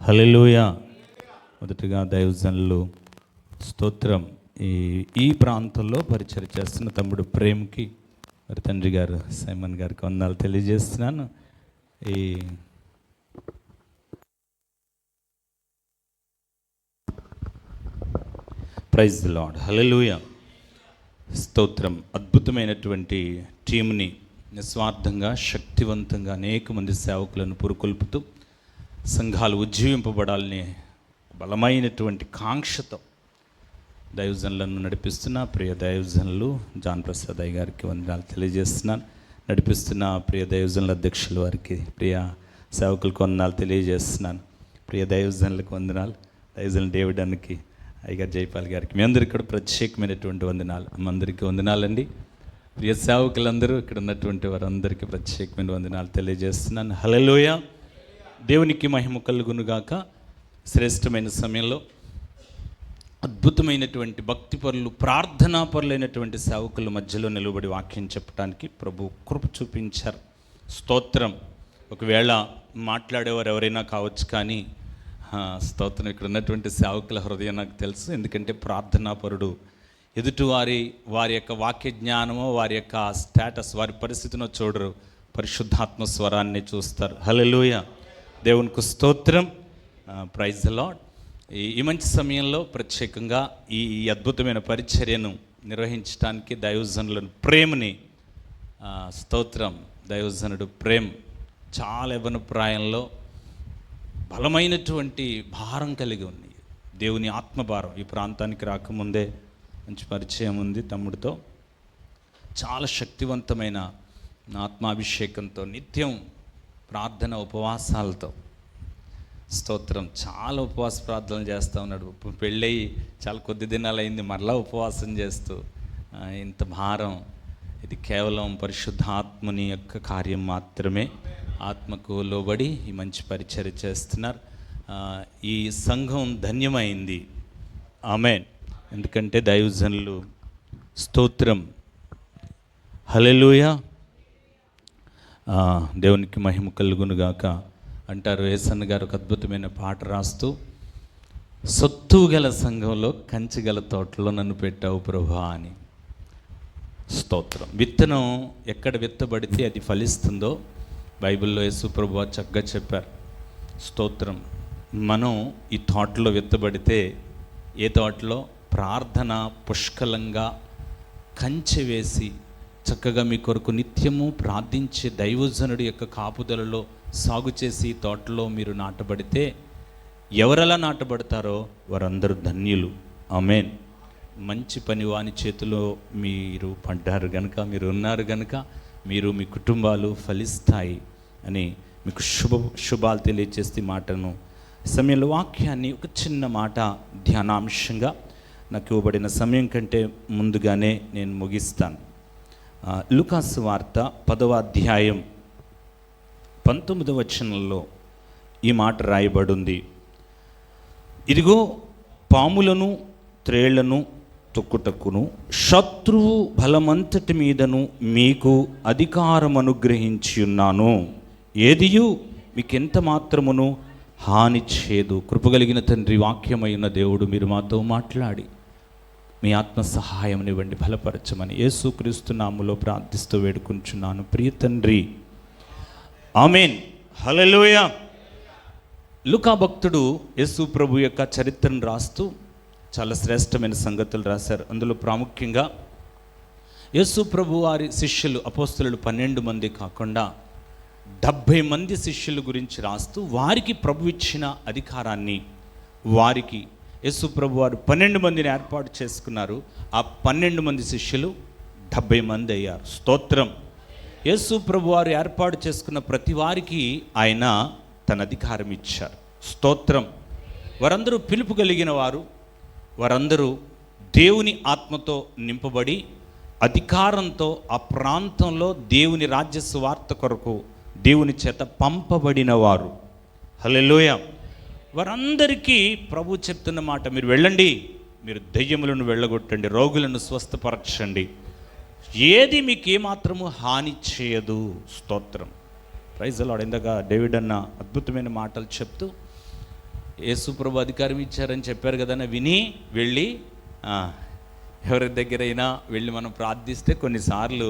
హల్లెలూయా. మొదటిగా దైవజనులు స్తోత్రం. ఈ ప్రాంతంలో పరిచయం చేస్తున్న తమ్ముడు ప్రేమ్కి మరి తండ్రి గారు సైమన్ గారికి వందనాలు తెలియజేస్తున్నాను. ఈ ప్రైజ్ ది లార్డ్. హల్లెలూయా. స్తోత్రం. అద్భుతమైనటువంటి టీంని నిస్వార్థంగా శక్తివంతంగా అనేక మంది సేవకులను పురుకొల్పుతూ సంఘాలు ఉజ్జీవింపబడాలని బలమైనటువంటి కాంక్షతో దైవజనులను నడిపిస్తున్న ప్రియ దైవజనులు జాన్ ప్రసాద్ అయ్య గారికి వందనాలు తెలియజేస్తున్నాను. నడిపిస్తున్న ప్రియ దైవజనుల అధ్యక్షుల వారికి, ప్రియ సేవకులకు వందనాలు తెలియజేస్తున్నాను. ప్రియ దైవజనులకు వందనాలు. దైవజనులు డేవిడ్ అన్నకి, అయ్యగారు జైపాల్ గారికి, మీ అందరికీ కూడా ప్రత్యేకమైనటువంటి వందనాలు. అందరికీ వందనాలండి. ప్రియ సేవకులందరూ ఇక్కడ ఉన్నటువంటి వారందరికీ ప్రత్యేకమైన వందనాలు తెలియజేస్తున్నాను. హల్లెలూయా. దేవునికి మహిమ కలుగునుగాక. శ్రేష్టమైన సమయంలో అద్భుతమైనటువంటి భక్తిపరులు, ప్రార్థనాపరులైనటువంటి సేవకుల మధ్యలో నిలబడి వాక్యం చెప్పడానికి ప్రభు కృప చూపించారు. స్తోత్రం. ఒకవేళ మాట్లాడేవారు ఎవరైనా కావచ్చు, కానీ స్తోత్రం ఇక్కడ ఉన్నటువంటి సేవకుల హృదయం నాకు తెలుసు. ఎందుకంటే ప్రార్థనాపరుడు వారి యొక్క వాక్య జ్ఞానమో, వారి యొక్క స్టేటస్, వారి పరిస్థితినో చూడరు, పరిశుద్ధాత్మ స్వరాన్ని చూస్తారు. హల్లెలూయా. దేవునికి స్తోత్రం. Praise the Lord. ఈ మంచి సమయంలో ప్రత్యేకంగా ఈ అద్భుతమైన పరిచర్యను నిర్వహించడానికి దైవజనులను ప్రేమని, స్తోత్రం, దైవజనుడు ప్రేమ్ చాలా యవ్వన ప్రాయంలో బలమైనటువంటి భారం కలిగి ఉంది. దేవుని ఆత్మభారం. ఈ ప్రాంతానికి రాకముందే మంచి పరిచయం ఉంది తమ్ముడితో. చాలా శక్తివంతమైన ఆత్మాభిషేకంతో, నిత్యం ప్రార్థన ఉపవాసాలతో, స్తోత్రం, చాలా ఉపవాస ప్రార్థనలు చేస్తూ ఉన్నాడు. పెళ్ళయి చాలా కొద్ది దినాలు అయింది, మరలా ఉపవాసం చేస్తూ ఇంత భారం. ఇది కేవలం పరిశుద్ధాత్మని యొక్క కార్యం మాత్రమే. ఆత్మకు లోబడి ఈ మంచి పరిచర్య చేస్తున్నారు. ఈ సంఘం ధన్యమైంది. ఆమేన్. ఎందుకంటే దైవజనులు, స్తోత్రం, హల్లెలూయా, దేవునికి మహిమ కలుగునుగాక అంటారు. యేసన్న గారు ఒక అద్భుతమైన పాట రాస్తూ, సొత్తు గల సంఘంలో కంచి గల తోటలో నన్ను పెట్టావు ప్రభువా అని. స్తోత్రం. విత్తనం ఎక్కడ విత్తబడితే అది ఫలిస్తుందో బైబిల్లో యేసు ప్రభువా చక్కగా చెప్పారు. స్తోత్రం. మనం ఈ తోటలో విత్తబడితే, ఏ తోటలో? ప్రార్థన పుష్కలంగా కంచె వేసి చక్కగా మీ కొరకు నిత్యము ప్రార్థించే దైవజనుడి యొక్క కాపుదలలో సాగు చేసి ఈ తోటలో మీరు నాటబడితే, ఎవరెలా నాటబడతారో వారందరూ ధన్యులు. ఆమేన్. మంచి పని వాని చేతిలో మీరు పడ్డారు గనుక, మీరు ఉన్నారు గనుక మీరు, మీ కుటుంబాలు ఫలిస్తాయి అని మీకు శుభాలు తెలియజేస్తే మాటను సమయంలో వాక్యాన్ని ఒక చిన్న మాట ధ్యానాంశంగా నాకు ఇవ్వబడిన సమయం కంటే ముందుగానే నేను ముగిస్తాను. లూకాసు వార్త 10వ అధ్యాయం 19వ వచనంలో ఈ మాట రాయబడింది. ఇదిగో పాములను త్రేళ్లను తొక్కుటకును శత్రువు బలమంతటి మీదను మీకు అధికారం అనుగ్రహించి ఉన్నాను, ఏదియు మీకెంత మాత్రమును హాని చేయదు. కృపగలిగిన తండ్రి, వాక్యమైన దేవుడు, మీరు మాతో మాట్లాడి మీ ఆత్మ సహాయమునివ్వండి, బలపరచమని యేసుక్రీస్తు నామములో ప్రార్థిస్తూ వేడుకుంటున్నాను ప్రియ తండ్రి. ఆమేన్. హల్లెలూయా. లూకా భక్తుడు యేసు ప్రభు యొక్క చరిత్రను రాస్తూ చాలా శ్రేష్టమైన సంగతులు రాశారు. అందులో ప్రాముఖ్యంగా యేసు ప్రభు వారి శిష్యులు, అపోస్తలులు 12 మంది కాకుండా 70 మంది శిష్యుల గురించి రాస్తూ, వారికి ప్రభు ఇచ్చిన అధికారాన్ని, వారికి యేసు ప్రభు వారు 12 మందిని ఏర్పాటు చేసుకున్నారు. ఆ 12 మంది శిష్యులు 70 మంది అయ్యారు. స్తోత్రం. యేసు ప్రభు వారు ఏర్పాటు చేసుకున్న ప్రతి వారికి ఆయన తన అధికారం ఇచ్చారు. స్తోత్రం. వారందరూ పిలుపు కలిగిన వారు, వారందరూ దేవుని ఆత్మతో నింపబడి అధికారంతో ఆ ప్రాంతంలో దేవుని రాజ్య సువార్త కొరకు దేవుని చేత పంపబడిన వారు. హల్లెలూయా. వారందరికీ ప్రభు చెప్తున్న మాట, మీరు వెళ్ళండి, మీరు దెయ్యములను వెళ్ళగొట్టండి, రోగులను స్వస్థపరచండి, ఏది మీకు ఏమాత్రము హాని చేయదు. స్తోత్రం. Praise the Lord. ఇందాక డేవిడ్ అన్న అద్భుతమైన మాటలు చెప్తూ యేసుప్రభు అధికారం ఇచ్చారని చెప్పారు కదా, విని వెళ్ళి ఎవరి దగ్గరైనా వెళ్ళి మనం ప్రార్థిస్తే కొన్నిసార్లు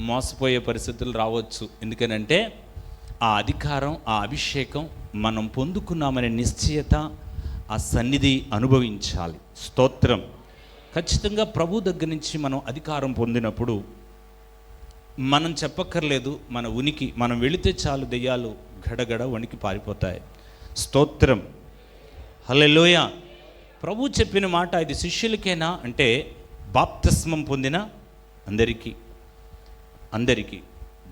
మోసపోయే పరిస్థితులు రావచ్చు. ఎందుకనంటే ఆ అధికారం, ఆ అభిషేకం మనం పొందుకున్నామనే నిశ్చయత, ఆ సన్నిధి అనుభవించాలి. స్తోత్రం. ఖచ్చితంగా ప్రభు దగ్గర నుంచి మనం అధికారం పొందినప్పుడు మనం చెప్పక్కర్లేదు, మన ఉనికి, మనం వెళితే చాలు దెయ్యాలు గడగడ వణికి పారిపోతాయి. స్తోత్రం. హల్లెలూయా. ప్రభు చెప్పిన మాట ఇది శిష్యులకేనా అంటే బాప్తిస్మం పొందిన అందరికీ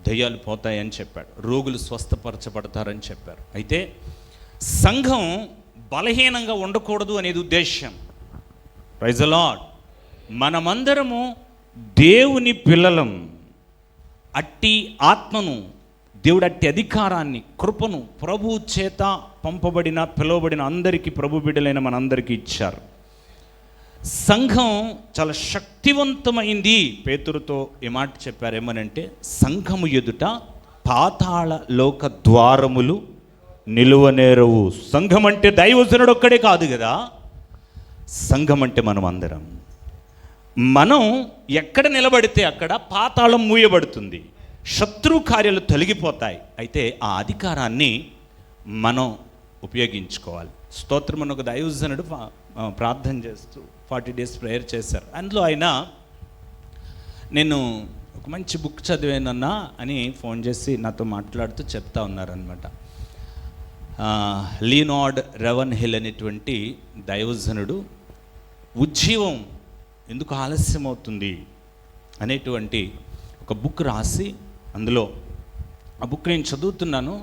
దయ్యాలు పోతాయని చెప్పాడు, రోగులు స్వస్థపరచబడతారని చెప్పారు. అయితే సంఘం బలహీనంగా ఉండకూడదు అనేది ఉద్దేశం. Praise the Lord. మనమందరము దేవుని పిల్లలం. అట్టి ఆత్మను, దేవుడు అట్టి అధికారాన్ని, కృపను ప్రభు చేత పంపబడిన, పిలువబడిన అందరికీ, ప్రభు బిడ్డలైన మనందరికీ ఇచ్చారు. సంఘం చాలా శక్తివంతమైంది. పేతురుతో ఈ మాట చెప్పారు, ఏమనంటే సంఘము ఎదుట పాతాళ లోక ద్వారములు నిలువనేరవు. సంఘం అంటే దైవజనుడు ఒక్కడే కాదు కదా, సంఘం అంటే మనం అందరం. మనం ఎక్కడ నిలబడితే అక్కడ పాతాళం మూయబడుతుంది, శత్రు కార్యాలు తొలగిపోతాయి. అయితే ఆ అధికారాన్ని మనం ఉపయోగించుకోవాలి. స్తోత్రం. అని ఒక దైవజనుడు ప్రార్థన చేస్తూ 40 days ప్రేయర్ చేశారు. అందులో ఆయన, నేను ఒక మంచి బుక్ చదివానన్నా అని ఫోన్ చేసి నాతో మాట్లాడుతూ చెప్తా ఉన్నారనమాట. లీనార్డ్ రెవెన్హిల్ అనేటువంటి దైవజనుడు ఉజ్జీవం ఎందుకు ఆలస్యం అవుతుంది అనేటువంటి ఒక బుక్ రాసి, అందులో ఆ బుక్ నేను చదువుతున్నాను.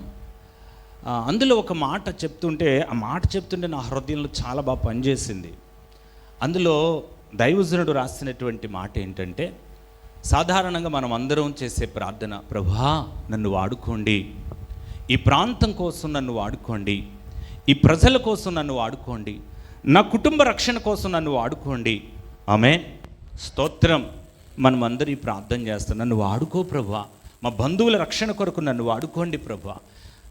అందులో ఒక మాట చెప్తుంటే, ఆ మాట చెప్తుంటే నా హృదయంలో చాలా బాగా పనిచేసింది. అందులో దైవజనుడు రాసినటువంటి మాట ఏంటంటే, సాధారణంగా మనం అందరం చేసే ప్రార్థన, ప్రభువా నన్ను వాడుకోండి, ఈ ప్రాంతం కోసం నన్ను వాడుకోండి, ఈ ప్రజల కోసం నన్ను వాడుకోండి, నా కుటుంబ రక్షణ కోసం నన్ను వాడుకోండి. ఆమేన్. స్తోత్రం. మనమందరూ ఈ ప్రార్థన చేస్తాం, నన్ను వాడుకో ప్రభువా, మా బంధువుల రక్షణ కొరకు నన్ను వాడుకోండి ప్రభువా.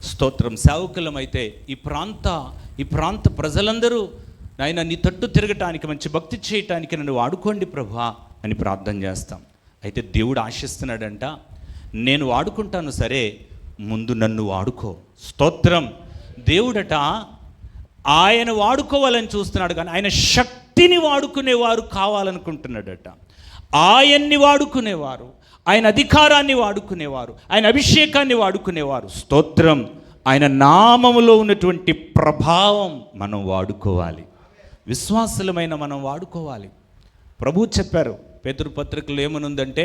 స్తోత్రం. సేవకులమైతే ఈ ప్రాంత ప్రజలందరూ నాయన నీ తట్టు తిరగటానికి, మంచి భక్తి చేయటానికి నన్ను వాడుకోండి ప్రభువా అని ప్రార్థన చేస్తాం. అయితే దేవుడు ఆశిస్తున్నాడంట, నేను వాడుకుంటాను సరే, ముందు నన్ను వాడుకో. స్తోత్రం. దేవుడట ఆయన వాడుకోవాలని చూస్తున్నాడు, కానీ ఆయన శక్తిని వాడుకునేవారు కావాలనుకుంటున్నాడట. ఆయన్ని వాడుకునేవారు, ఆయన అధికారాన్ని వాడుకునేవారు, ఆయన అభిషేకాన్ని వాడుకునేవారు. స్తోత్రం. ఆయన నామములో ఉన్నటువంటి ప్రభావం మనం వాడుకోవాలి. విశ్వాసులమైన మనం వాడుకోవాలి. ప్రభు చెప్పారు పేతురు పత్రికలో ఏమనుందంటే,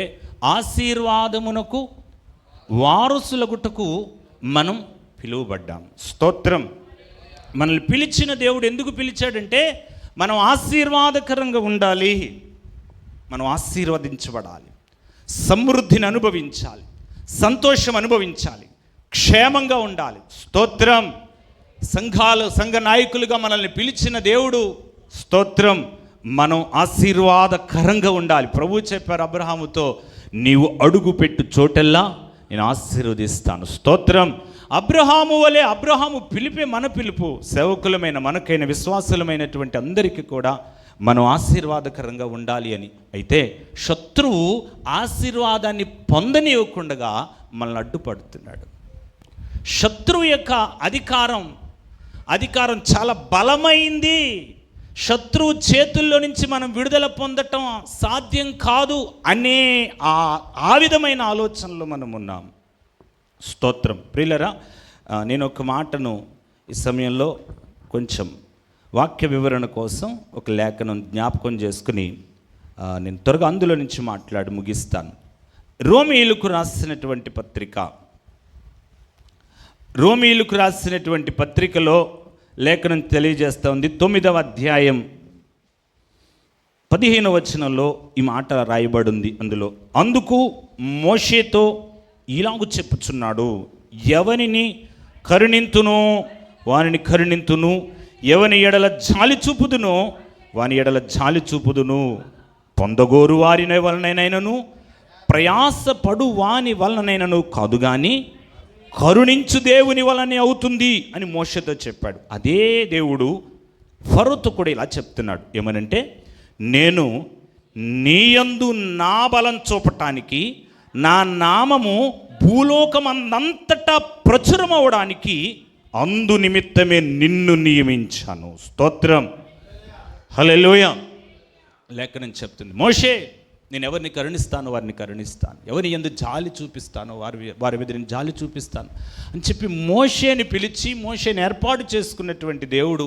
ఆశీర్వాదమునకు వారసులగుటకు మనం పిలువబడ్డాం. స్తోత్రం. మనల్ని పిలిచిన దేవుడు ఎందుకు పిలిచాడంటే, మనం ఆశీర్వాదకరంగా ఉండాలి, మనం ఆశీర్వదించబడాలి, సమృద్ధిని అనుభవించాలి, సంతోషం అనుభవించాలి, క్షేమంగా ఉండాలి. స్తోత్రం. సంఘ నాయకులుగా మనల్ని పిలిచిన దేవుడు, స్తోత్రం, మనం ఆశీర్వాదకరంగా ఉండాలి. ప్రభు చెప్పారు అబ్రహాముతో, నీవు అడుగు పెట్టు చోటెల్లా నేను ఆశీర్వదిస్తాను. స్తోత్రం. అబ్రహాము వలె, అబ్రహాము పిలిపే మన పిలుపు, సేవకులమైన మనకైన విశ్వాసులమైనటువంటి అందరికీ కూడా మనం ఆశీర్వాదకరంగా ఉండాలి అని. అయితే శత్రువు ఆశీర్వాదాన్ని పొందనివ్వకుండా మనల్ని అడ్డుపడుతున్నాడు. శత్రువు యొక్క అధికారం చాలా బలమైంది. శత్రువు చేతుల్లో నుంచి మనం విడుదల పొందటం సాధ్యం కాదు అనే ఆ విధమైన ఆలోచనలో మనం ఉన్నాం. స్తోత్రం. ప్రియులరా, నేను ఒక మాటను ఈ సమయంలో కొంచెం వాక్య వివరణ కోసం ఒక లేఖనం జ్ఞాపకం చేసుకుని నేను త్వరగా అందులో నుంచి మాట్లాడి ముగిస్తాను. రోమీయులకు రాసినటువంటి పత్రికలో లేఖనం తెలియజేస్తూ ఉంది. 9వ అధ్యాయం 15వ వచనంలో ఈ మాట రాయబడి ఉంది. అందుకు మోషేతో ఇలాగు చెప్పుచున్నాడు, ఎవనిని కరుణింతునో వానిని కరుణింతును, ఎవని ఎడల జాలి చూపుదునో వాని ఎడల జాలి చూపుదును, పొందగోరు వారి వలనైనను ప్రయాసపడు వాని వలనైనను కాదు, కానీ కరుణించు దేవుని వలనే అవుతుంది అని మోషేతో చెప్పాడు. అదే దేవుడు ఫరోతో కూడా ఇలా చెప్తున్నాడు. ఏమనంటే, నేను నీయందు నా బలం చూపటానికి, నా నామము భూలోకమందంతటా ప్రచురమవడానికి అందు నిమిత్తమే నిన్ను నియమించాను. స్తోత్రం, హల్లెలూయా. లేఖనం చెప్తుంది, మోషే నేను ఎవరిని కరుణిస్తానో వారిని కరుణిస్తాను, ఎవరిని యందు జాలి చూపిస్తానో వారి మీద నేను జాలి చూపిస్తాను అని చెప్పి మోషేని పిలిచి మోషేని ఏర్పాటు చేసుకున్నటువంటి దేవుడు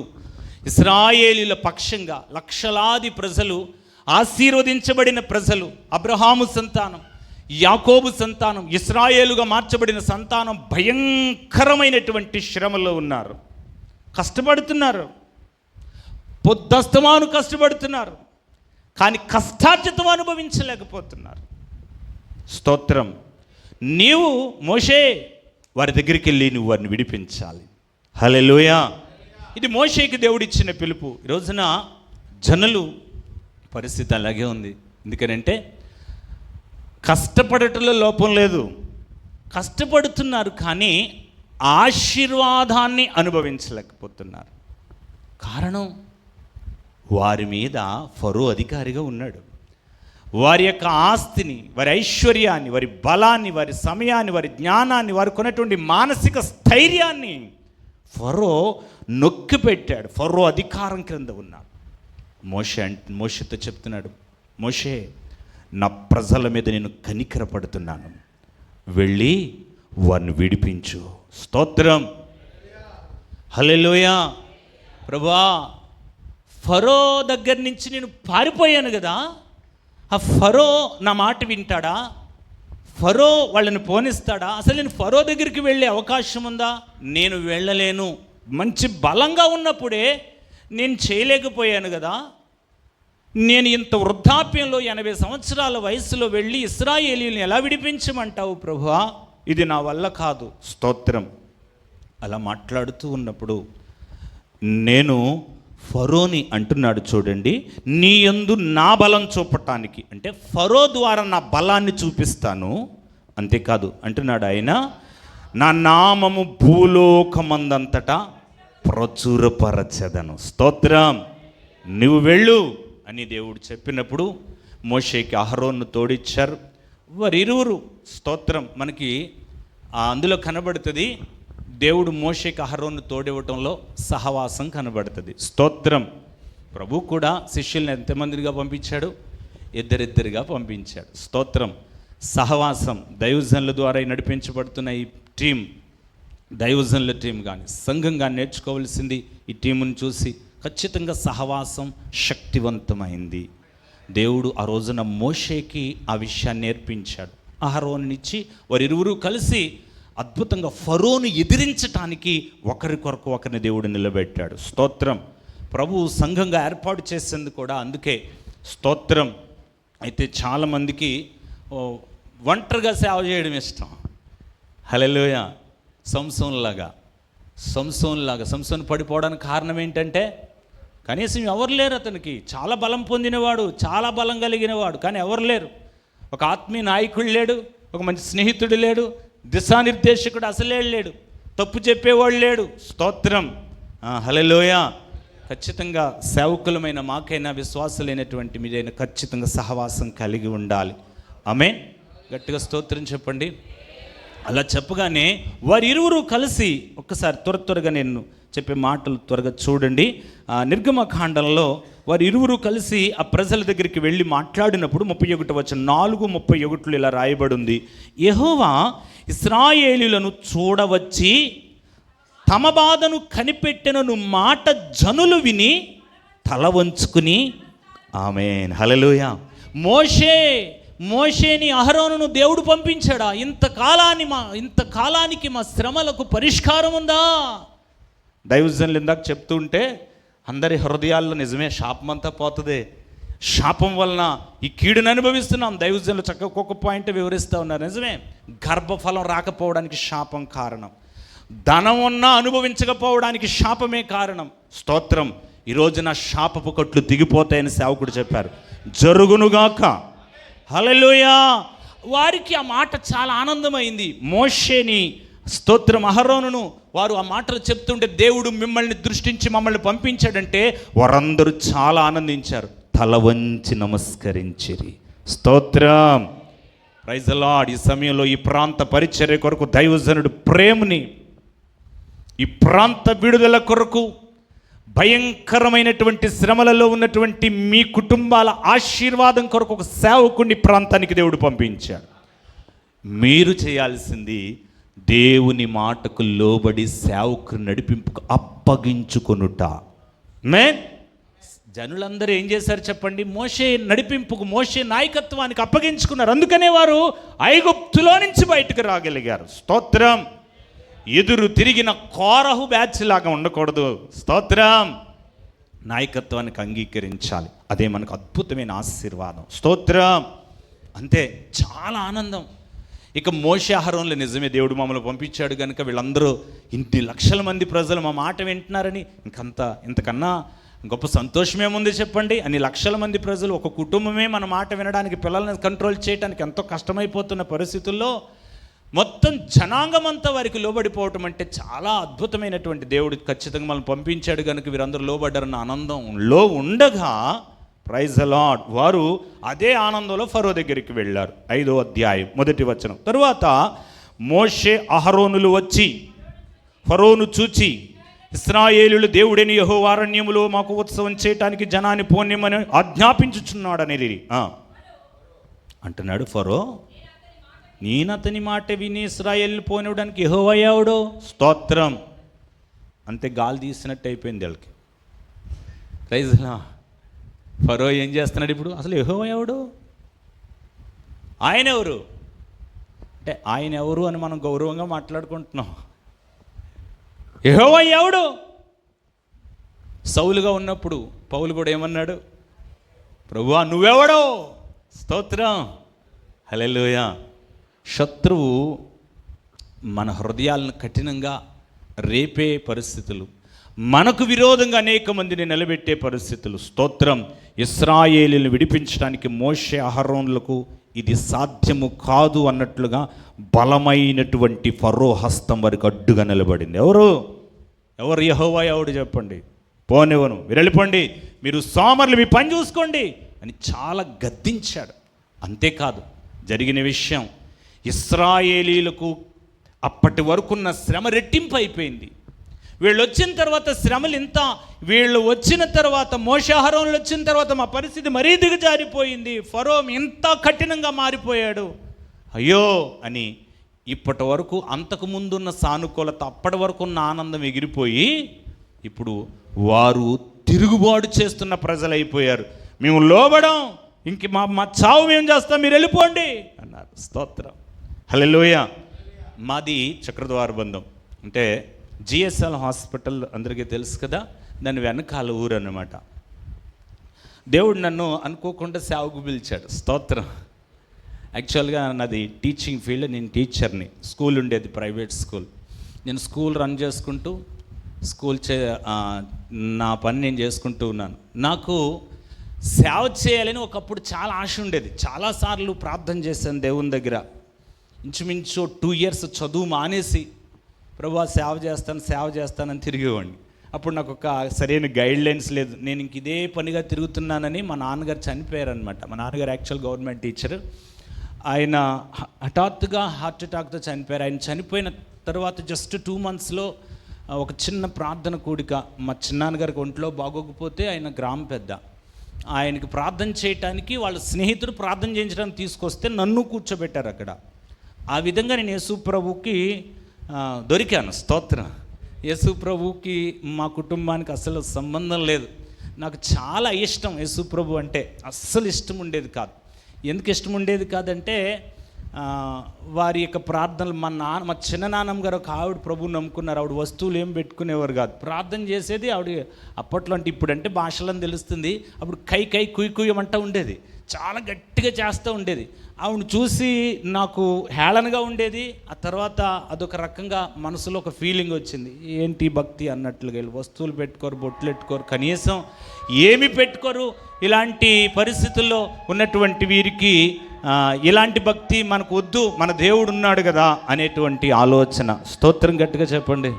ఇశ్రాయేలీల పక్షంగా లక్షలాది ప్రజలు, ఆశీర్వదించబడిన ప్రజలు, అబ్రహాము సంతానం, యాకోబు సంతానం, ఇశ్రాయేలుగా మార్చబడిన సంతానం భయంకరమైనటువంటి శ్రమలో ఉన్నారు, కష్టపడుతున్నారు, పొద్దస్తమాను కష్టపడుతున్నారు, కానీ కష్టార్జితం అనుభవించలేకపోతున్నారు. స్తోత్రం. నీవు మోషే వారి దగ్గరికి వెళ్ళి నువ్వు వారిని విడిపించాలి. హల్లెలూయా. ఇది మోషేకి దేవుడిచ్చిన పిలుపు. ఈ రోజున జనులు పరిస్థితి అలాగే ఉంది. ఎందుకనంటే కష్టపడటంలో లోపం లేదు, కష్టపడుతున్నారు కానీ ఆశీర్వాదాన్ని అనుభవించలేకపోతున్నారు. కారణం, వారి మీద ఫరో అధికారిగా ఉన్నాడు. వారి యొక్క ఆస్తిని, వారి ఐశ్వర్యాన్ని, వారి బలాన్ని, వారి సమయాన్ని, వారి జ్ఞానాన్ని, వారికి ఉన్నటువంటి మానసిక స్థైర్యాన్ని ఫరో నొక్కి పెట్టాడు. ఫరో అధికారం క్రింద ఉన్నాడు. మోషేతో చెప్తున్నాడు, మోషే నా ప్రజల మీద నేను కనికరపడుతున్నాను, వెళ్ళి వారిని విడిపించు. స్తోత్రం, హల్లెలూయా. ప్రభువా, ఫరో దగ్గర నుంచి నేను పారిపోయాను కదా, ఆ ఫరో నా మాట వింటాడా? ఫరో వాళ్ళని పోనిస్తాడా? అసలు నేను ఫరో దగ్గరికి వెళ్ళే అవకాశం ఉందా? నేను వెళ్ళలేను. మంచి బలంగా ఉన్నప్పుడే నేను చేయలేకపోయాను కదా. నేను ఇంత వృద్ధాప్యంలో 80 సంవత్సరాల వయసులో వెళ్ళి ఇశ్రాయేలీయుల్ని ఎలా విడిపించమంటావు ప్రభువా? ఇది నా వల్ల కాదు. స్తోత్రం. అలా మాట్లాడుతూ ఉన్నప్పుడు నేను ఫరోని అంటున్నాడు, చూడండి, నీ యందు నా బలం చూపటానికి, అంటే ఫరో ద్వారా నా బలాన్ని చూపిస్తాను. అంతేకాదు అంటున్నాడు ఆయన, నా నామము భూలోకమందంతటా ప్రచురపరచెదను. స్తోత్రం. నువ్వు వెళ్ళు అని దేవుడు చెప్పినప్పుడు మోషేకి అహరోన్ను తోడిచ్చారు. వారిరువురు, స్తోత్రం, మనకి అందులో కనబడుతుంది. దేవుడు మోషేకి అహరోన్ను తోడివ్వటంలో సహవాసం కనబడుతుంది. స్తోత్రం. ప్రభు కూడా శిష్యుల్ని ఎంతమందిగా పంపించాడు? ఇద్దరిద్దరిగా పంపించాడు. స్తోత్రం. సహవాసం, దైవజనుల ద్వారా నడిపించబడుతున్న ఈ టీం, దైవజనుల టీం కానీ సంఘం కానీ నేర్చుకోవాల్సింది ఈ టీమును చూసి ఖచ్చితంగా సహవాసం శక్తివంతమైంది. దేవుడు ఆ రోజున మోషేకి ఆ విషయాన్ని నేర్పించాడు. అహరోనునిచ్చి వారిరువురు కలిసి అద్భుతంగా ఫరోను ఎదిరించటానికి ఒకరి కొరకు ఒకరిని దేవుడు నిలబెట్టాడు. స్తోత్రం. ప్రభు సంఘంగా ఏర్పాటు చేసేందుకు కూడా అందుకే. స్తోత్రం. అయితే చాలామందికి ఒంటరిగా సేవ చేయడం ఇష్టం. హల్లెలూయా. సంసోన్లాగా పడిపోవడానికి కారణం ఏంటంటే కనీసం ఎవరు లేరు. అతనికి చాలా బలం పొందినవాడు, చాలా బలం కలిగినవాడు, కానీ ఎవరు లేరు. ఒక ఆత్మీయ నాయకుడు లేడు, ఒక మంచి స్నేహితుడు లేడు, దిశానిర్దేశకుడు అసలే లేడు, తప్పు చెప్పేవాడు లేడు. స్తోత్రం. హల్లెలూయా. ఖచ్చితంగా సేవకులమైన మాకైనా విశ్వాసులైనటువంటి మీరైనా ఖచ్చితంగా సహవాసం కలిగి ఉండాలి. ఆమేన్. గట్టిగా స్తోత్రం చెప్పండి. అలా చెప్పగానే వారిరువురు కలిసి ఒక్కసారి త్వరగా నేను చెప్పే మాటలు త్వరగా చూడండి. నిర్గమకాండంలో వారు ఇరువురు కలిసి ఆ ప్రజల దగ్గరికి వెళ్ళి మాట్లాడినప్పుడు 31 వచనం 4:31 ఇలా రాయబడి ఉంది. యెహోవా ఇశ్రాయేలీయులను చూడవచ్చి తమ బాధను కనిపెట్టెనను మాట జనులు తల వంచుకుని ఆమేన్. హల్లెలూయా. మోషేని అహరోనును దేవుడు పంపించాడా? ఇంతకాలానికి మా శ్రమలకు పరిష్కారం ఉందా? దైవజనులు ఇందాక చెప్తుంటే అందరి హృదయాల్లో నిజమే శాపం అంతా పోతుంది, శాపం వలన ఈ కీడును అనుభవిస్తున్నాం. దైవజనులు చక్కగా ఒక్కొక్క పాయింట్ వివరిస్తూ ఉన్నారు. నిజమే, గర్భఫలం రాకపోవడానికి శాపం కారణం, ధనం ఉన్నా అనుభవించకపోవడానికి శాపమే కారణం. స్తోత్రం. ఈరోజు నా శాపపు కట్లు దిగిపోతాయని సేవకుడు చెప్పారు. జరుగునుగాక. హల్లెలూయా. వారికి ఆ మాట చాలా ఆనందమైంది. మోషేని స్తోత్రం. అహరోనును వారు ఆ మాటలు చెప్తుంటే దేవుడు మిమ్మల్ని దృష్టించి మమ్మల్ని పంపించాడంటే వారందరూ చాలా ఆనందించారు, తల వంచి నమస్కరించిరి. స్తోత్రం. Praise the Lord. ఈ సమయంలో ఈ ప్రాంత పరిచర్య కొరకు దైవజనుడు ప్రేమని, ఈ ప్రాంత విడుదల కొరకు, భయంకరమైనటువంటి శ్రమలలో ఉన్నటువంటి మీ కుటుంబాల ఆశీర్వాదం కొరకు ఒక సేవకుని ప్రాంతానికి దేవుడు పంపించాడు. మీరు చేయాల్సింది దేవుని మాటకు లోబడి సేవకు నడిపింపుకు అప్పగించుకొనుట. మేన్ జనులందరూ ఏం చేశారు చెప్పండి? మోషే నడిపింపుకు, మోషే నాయకత్వానికి అప్పగించుకున్నారు. అందుకనే వారు ఐగుప్తులో నుంచి బయటకు రాగలిగారు. స్తోత్రం. ఎదురు తిరిగిన కోరహు బ్యాచ్ లాగా ఉండకూడదు. స్తోత్రం. నాయకత్వానికి అంగీకరించాలి. అదే మనకు అద్భుతమైన ఆశీర్వాదం. స్తోత్రం. అంతే, చాలా ఆనందం. ఇక మోషే అహరోనులు నిజమే దేవుడు మమ్మల్ని పంపించాడు కనుక వీళ్ళందరూ ఇన్ని లక్షల మంది ప్రజలు మా మాట వింటున్నారని ఇంతకన్నా గొప్ప సంతోషం ఏముంది చెప్పండి? అన్ని లక్షల మంది ప్రజలు, ఒక కుటుంబమే మన మాట వినడానికి, పిల్లల్ని కంట్రోల్ చేయడానికి ఎంతో కష్టమైపోతున్న పరిస్థితుల్లో మొత్తం జనాంగం అంతా వారికి లోబడిపోవటం అంటే చాలా అద్భుతమైనటువంటి, దేవుడు ఖచ్చితంగా మనల్ని పంపించాడు కనుక వీరందరూ లోబడ్డారన్న ఆనందంలో ఉండగా, ప్రైజ్ ది లార్డ్, వారు అదే ఆనందంలో ఫరో దగ్గరికి వెళ్ళారు. 5వ అధ్యాయం 1వ వచనం. తరువాత మోషే అహరోనులు వచ్చి ఫరోను చూచి, ఇశ్రాయేలులు దేవుడైన యెహోవా అరణ్యములో మాకు ఉత్సవం చేయటానికి జనాన్ని పోనిమ్మని ఆజ్ఞాపించుచున్నాడని అంటున్నాడు. ఫరో, నేనతని మాట విని ఇశ్రాయేలుని పోనివ్వడానికి యెహోవా ఎవడో? స్తోత్రం. అంతే, గాలి తీసినట్టు అయిపోయింది వాళ్ళకి. Praise the lord. ఫరో ఏం చేస్తున్నాడు ఇప్పుడు? అసలు యెహోవా ఎవడు? ఆయన ఎవరు అంటే ఆయన ఎవరు అని మనం గౌరవంగా మాట్లాడుకుంటున్నాం. యెహోవా ఎవడు? సౌలుగా ఉన్నప్పుడు పౌలు కూడా ఏమన్నాడు? ప్రభువా నువ్వెవడో? స్తోత్రం. హల్లెలూయా. శత్రువు మన హృదయాలను కఠినంగా రేపే పరిస్థితులు, మనకు విరోధంగా అనేక మందిని నిలబెట్టే పరిస్థితులు. స్తోత్రం. ఇశ్రాయేలును విడిపించడానికి మోషే అహరోనులకు ఇది సాధ్యము కాదు అన్నట్లుగా బలమైనటువంటి ఫరో హస్తం వారికి అడ్డుగా నిలబడింది. ఎవరు యెహోవా ఎవడు చెప్పండి? పోనివ్వను, మీరు వెళ్ళిపోండి, మీరు సోమరులు, మీ పని చూసుకోండి అని చాలా గద్దించాడు. అంతేకాదు, జరిగిన విషయం, ఇశ్రాయేలీలకు అప్పటి వరకున్న శ్రమ రెట్టింపు అయిపోయింది. వీళ్ళు వచ్చిన తర్వాత శ్రమలు ఇంత, వీళ్ళు వచ్చిన తర్వాత, మోషే అహరోనులు వచ్చిన తర్వాత మా పరిస్థితి మరీ దిగజారిపోయింది, ఫరో ఇంత కఠినంగా మారిపోయాడు, అయ్యో అని ఇప్పటి వరకు అంతకుముందున్న సానుకూలత, అప్పటి వరకు ఉన్న ఆనందం ఎగిరిపోయి ఇప్పుడు వారు తిరుగుబాటు చేస్తున్న ప్రజలు అయిపోయారు. మేము లోబడం, ఇంక మా చావు మేము చేస్తాం, మీరు వెళ్ళిపోండి అన్నారు. స్తోత్రం. హల్లెలూయా. మాది చక్రద్వార బంధం అంటే జిఎస్ఎల్ హాస్పిటల్ అందరికీ తెలుసు కదా, దాని వెనకాల ఊరు అన్నమాట. దేవుడు నన్ను అనుకోకుండా సేవకు పిలిచాడు. స్తోత్రం. యాక్చువల్గా నాది టీచింగ్ ఫీల్డ్, నేను టీచర్ని. స్కూల్ ఉండేది, ప్రైవేట్ స్కూల్. నేను స్కూల్ రన్ చేసుకుంటూ నా పని నేను చేసుకుంటూ ఉన్నాను. నాకు సేవ చేయాలని ఒకప్పుడు చాలా ఆశ ఉండేది. చాలాసార్లు ప్రార్థన చేశాను దేవుని దగ్గర. ఇంచుమించు 2 years చదువు మానేసి ప్రభువా సేవ చేస్తానని తిరిగేవాడిని. అప్పుడు నాకు ఒక సరైన గైడ్లైన్స్ లేదు. నేను ఇంక ఇదే పనిగా తిరుగుతున్నానని మా నాన్నగారు చనిపోయారనమాట. మా నాన్నగారు యాక్చువల్ గవర్నమెంట్ టీచర్. ఆయన హఠాత్తుగా హార్ట్ అటాక్తో చనిపోయారు. ఆయన చనిపోయిన తర్వాత జస్ట్ 2 monthsలో ఒక చిన్న ప్రార్థన కూడిక, మా చిన్నాన్నగారికి ఒంట్లో బాగోకపోతే, ఆయన గ్రామ పెద్ద, ఆయనకి ప్రార్థన చేయటానికి వాళ్ళ స్నేహితుడు ప్రార్థన చేయించడానికి తీసుకొస్తే నన్ను కూర్చోబెట్టారు అక్కడ. ఆ విధంగా నేను యేసు ప్రభువుకి దొరికాను. స్తోత్రం. యేసు ప్రభువుకి మా కుటుంబానికి అసలు సంబంధం లేదు. నాకు చాలా ఇష్టం యేసు ప్రభు అంటే, అస్సలు ఇష్టం ఉండేది కాదు. ఎందుకు ఇష్టం ఉండేది కాదంటే, వారి యొక్క ప్రార్థనలు, మా చిన్న నాన్నమ్మ గారు ఒక ఆవిడ ప్రభువుని నమ్ముకున్నారు. ఆవిడ వస్తువులు ఏం పెట్టుకునేవారు కాదు, ప్రార్థన చేసేది ఆవిడ. అప్పట్లో అంటే ఇప్పుడంటే భాషలను తెలుస్తుంది, అప్పుడు కై కుయ్యమంటూ ఉండేది, చాలా గట్టిగా చేస్తూ ఉండేది. ఆవిడ చూసి నాకు హేళనగా ఉండేది. ఆ తర్వాత అదొక రకంగా మనసులో ఒక ఫీలింగ్ వచ్చింది, ఏంటి భక్తి అన్నట్లుగా. వీళ్ళు వస్తువులు పెట్టుకోరు, బొట్లు పెట్టుకోరు, కనీసం ఏమి పెట్టుకోరు. ఇలాంటి పరిస్థితుల్లో ఉన్నటువంటి వీరికి ఇలాంటి భక్తి మనకు వద్దు, మన దేవుడు ఉన్నాడు కదా అనేటువంటి ఆలోచన. స్తోత్రం గట్టిగా చెప్పండి.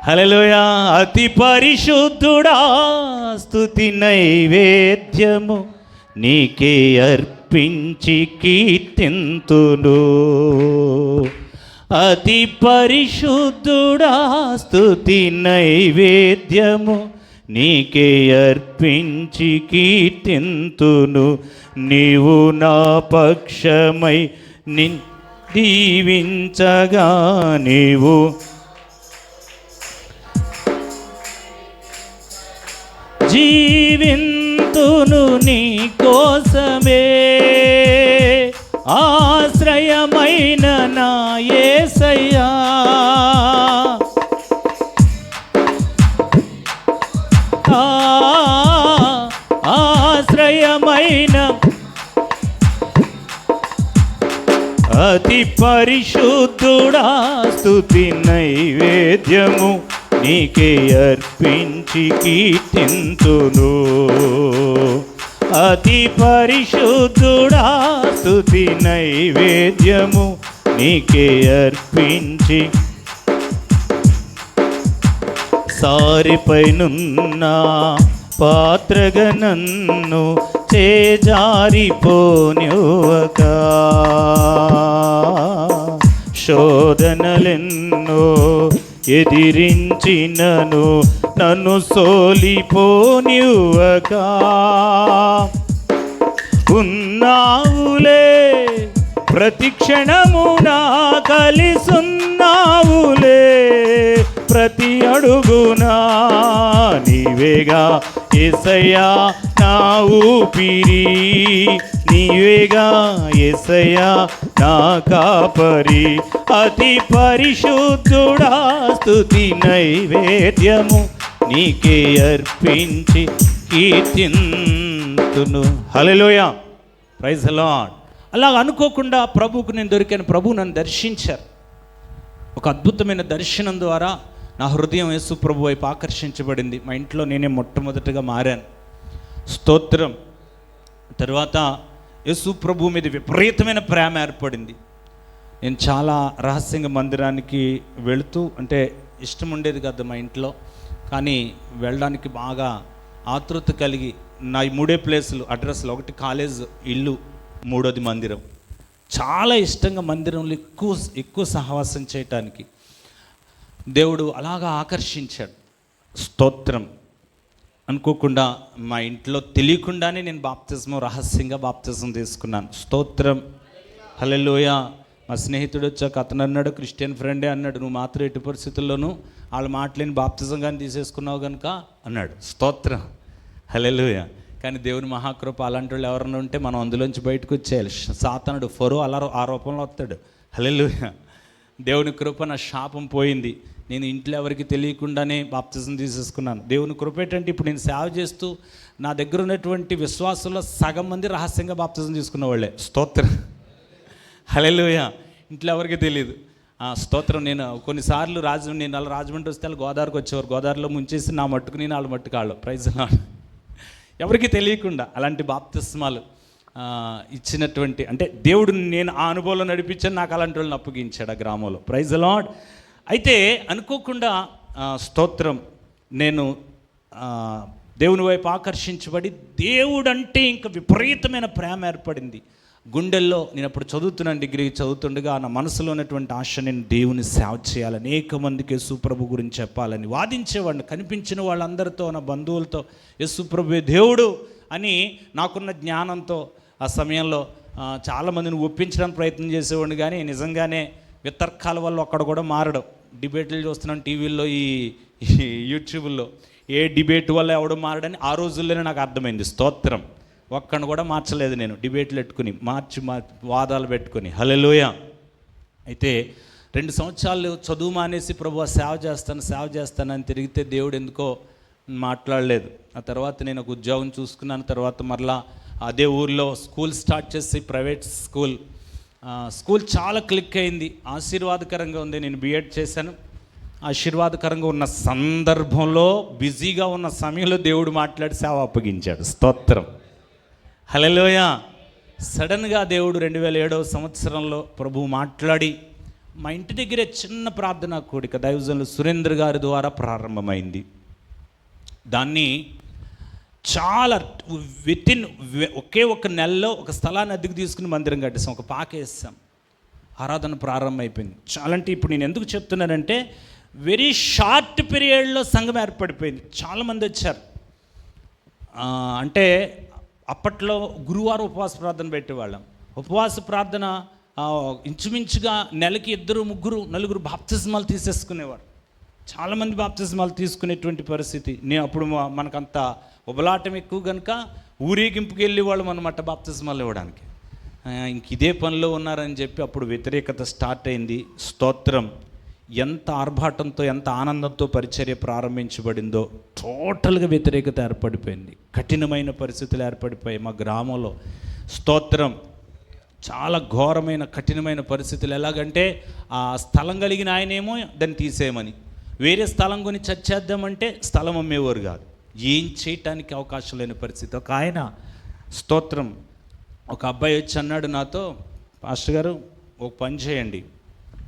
హల్లెలూయా. అతి పరిశుద్ధుడా స్తుతి నైవేద్యము నీకే అర్పించి కీర్తింతును. అతి పరిశుద్ధుడా స్తుతి నైవేద్యము నీకే అర్పించి కీర్తింతును. నీవు నా పక్షమై దీవించగా నీవు జీవింతును నీ కోసమే, ఆశ్రయమైన నా యేసయ్యా. ఆశ్రయమైన అతి పరిశుద్ధుడా స్తుతి నైవేద్యము నీకే అర్పించి కీర్తింతును. అతి పరిశుద్ధుడా స్తుతి నైవేద్యము నీకే అర్పించి సారిపైనున్న పాత్రగా నన్ను చేజారిపోనివ్వక, శోధనలెన్నో ఎదిరించినను నన్ను సోలిపోనివ్వక, ఉన్నావులే ప్రతి క్షణమునా కలిసున్నావులే, ప్రతి అడుగునా నీవేగా యేసయ్యా నా ఊపిరి, నీవేగా యేసయ్యా నా కాపరి. అతి పరిశుద్ధుడా స్తుతి నైవేద్యము నీకే అర్పించి కీర్తింతును. హల్లెలూయా, ప్రైజ్ ది లార్డ్. అలా అనుకోకుండా ప్రభువుకు నేను దొరికాను. ప్రభువు నన్ను దర్శించారు. ఒక అద్భుతమైన దర్శనం ద్వారా నా హృదయం యేసు ప్రభు వైపు ఆకర్షించబడింది. మా ఇంట్లో నేనే మొట్టమొదటిగా మారాను. స్తోత్రం. తర్వాత యేసు ప్రభు మీద విపరీతమైన ప్రేమ ఏర్పడింది. నేను చాలా రహస్యంగా మందిరానికి వెళుతూ, అంటే ఇష్టం ఉండేది కాదు మా ఇంట్లో, కానీ వెళ్ళడానికి బాగా ఆతృత కలిగి నా ఈ 3 ప్లేసులు అడ్రస్లు, ఒకటి కాలేజ్, ఇల్లు, 3వది మందిరం. చాలా ఇష్టంగా మందిరంలో ఎక్కువ సహవాసం చేయటానికి దేవుడు అలాగా ఆకర్షించాడు. స్తోత్రం. అనుకోకుండా మా ఇంట్లో తెలియకుండానే నేను రహస్యంగా బాప్తిజం తీసుకున్నాను. స్తోత్రం. హల్లెలూయా. మా స్నేహితుడు వచ్చాక అతను అన్నాడు, క్రిస్టియన్ ఫ్రెండే అన్నాడు, నువ్వు మాత్రం ఎట్టి పరిస్థితుల్లోనూ వాళ్ళ మాటలేని బాప్తిజం కానీ తీసేసుకున్నావు కనుక అన్నాడు. స్తోత్రం. హల్లెలూయా. కానీ దేవుని మహాకృప అలాంటి వాళ్ళు ఎవరన్నా ఉంటే మనం అందులోంచి బయటకు వచ్చేయాలి. సాతానుడు ఫరో అలా ఆ రూపంలో వస్తాడు. హల్లెలూయా. దేవుని కృప నా శాపం పోయింది. నేను ఇంట్లో ఎవరికి తెలియకుండానే బాప్తిజం తీసేసుకున్నాను. దేవుని కృప ఏంటంటే ఇప్పుడు నేను సేవ చేస్తూ నా దగ్గర ఉన్నటువంటి విశ్వాసుల్లో సగం మంది రహస్యంగా బాప్తిజం తీసుకున్న వాళ్ళే. స్తోత్రం. హల్లెలూయా. ఇంట్లో ఎవరికి తెలియదు. స్తోత్రం. నేను కొన్నిసార్లు నేను అలా రాజమండ్రి వస్తే వాళ్ళు గోదావరికి వచ్చేవారు. గోదావరిలో ముంచేసి నా మట్టుకు నేను వాళ్ళ మట్టుకు వాళ్ళు. Praise Lord. ఎవరికి తెలియకుండా అలాంటి బాప్తిస్మాలు ఇచ్చినటువంటి, అంటే దేవుడు నేను ఆ అనుభవంలో నడిపించాను, నాకు అలాంటి వాళ్ళని అప్పగించాడు ఆ గ్రామంలో. Praise Lord. అయితే అనుకోకుండా స్తోత్రం, నేను దేవుని వైపు ఆకర్షించబడి దేవుడంటే ఇంకా విపరీతమైన ప్రేమ ఏర్పడింది గుండెల్లో. నేను అప్పుడు చదువుతున్నాను, డిగ్రీ చదువుతుండగా నా మనసులో ఉన్నటువంటి ఆశ, నేను దేవుని సేవ చేయాలి, అనేక మందికి యేసుప్రభు గురించి చెప్పాలని వాదించేవాడిని. కనిపించిన వాళ్ళందరితో, నా బంధువులతో యేసుప్రభు దేవుడు అని నాకున్న జ్ఞానంతో ఆ సమయంలో చాలామందిని ఒప్పించడానికి ప్రయత్నం చేసేవాడిని. కానీ నిజంగానే వితర్కాల వల్ల ఒక్కడ కూడా మారడం. డిబేట్లు చూస్తున్నాను టీవీల్లో, ఈ యూట్యూబ్లో, ఏ డిబేట్ వల్ల ఎవడో మారడని ఆ రోజుల్లోనే నాకు అర్థమైంది. స్తోత్రం. ఒక్కడిని కూడా మార్చలేదు నేను, డిబేట్లు పెట్టుకుని మార్చి వాదాలు పెట్టుకుని. హల్లెలూయా. అయితే 2 సంవత్సరాలు చదువు మానేసి ప్రభు సేవ చేస్తానని తిరిగితే దేవుడు ఎందుకో మాట్లాడలేదు. ఆ తర్వాత నేను ఒక ఉద్యోగం చూసుకున్నాను. తర్వాత మరలా అదే ఊర్లో స్కూల్ స్టార్ట్ చేసి, ప్రైవేట్ స్కూల్ చాలా క్లిక్ అయింది, ఆశీర్వాదకరంగా ఉంది. నేను బీఎడ్ చేశాను. ఆశీర్వాదకరంగా ఉన్న సందర్భంలో, బిజీగా ఉన్న సమయంలో దేవుడు మాట్లాడి సేవ అప్పగించాడు. స్తోత్రం. హల్లెలూయా. సడన్గా దేవుడు 2007వ సంవత్సరంలో ప్రభువు మాట్లాడి మా ఇంటి దగ్గరే చిన్న ప్రార్థనా కూడిక దైవజనులు సురేంద్ర గారి ద్వారా ప్రారంభమైంది. దాన్ని చాలా ఒకే ఒక నెలలో ఒక స్థలాన్ని అద్దెకు తీసుకుని మందిరం కట్టేసాం, ఒక పాకేసాం, ఆరాధన ప్రారంభం అయిపోయింది. చాలా అంటే ఇప్పుడు నేను ఎందుకు చెప్తున్నానంటే వెరీ షార్ట్ పీరియడ్లో సంఘం ఏర్పడిపోయింది, చాలామంది వచ్చారు. అంటే అప్పట్లో గురువారం ఉపవాస ప్రార్థన పెట్టేవాళ్ళం. ఉపవాస ప్రార్థన ఇంచుమించుగా నెలకి 2, 3, 4 బాప్తిస్మాలు తీసేసుకునేవారు. చాలామంది బాప్తిస్మాలు తీసుకునేటువంటి పరిస్థితి. నేను అప్పుడు మనకంత ఉబలాటం ఎక్కువ కనుక ఊరేగింపుకి వెళ్ళేవాళ్ళం అన్నమాట బాప్తిస్మాలు ఇవ్వడానికి. ఇంక ఇదే పనిలో ఉన్నారని చెప్పి అప్పుడు వ్యతిరేకత స్టార్ట్ అయింది. స్తోత్రం. ఎంత ఆర్భాటంతో ఎంత ఆనందంతో పరిచర్య ప్రారంభించబడిందో టోటల్గా వ్యతిరేకత ఏర్పడిపోయింది, కఠినమైన పరిస్థితులు ఏర్పడిపోయాయి మా గ్రామంలో. స్తోత్రం. చాలా ఘోరమైన కఠినమైన పరిస్థితులు. ఎలాగంటే ఆ స్థలం కలిగిన ఆయనేమో దాన్ని తీసేయమని, వేరే స్థలం కొని చచ్చేద్దామంటే స్థలం అమ్మేవారు కాదు, ఏం చేయటానికి అవకాశం లేని పరిస్థితి. ఒక ఆయన స్తోత్రం, ఒక అబ్బాయి వచ్చి అన్నాడు నాతో, పాస్టర్ గారు ఒక పని చేయండి,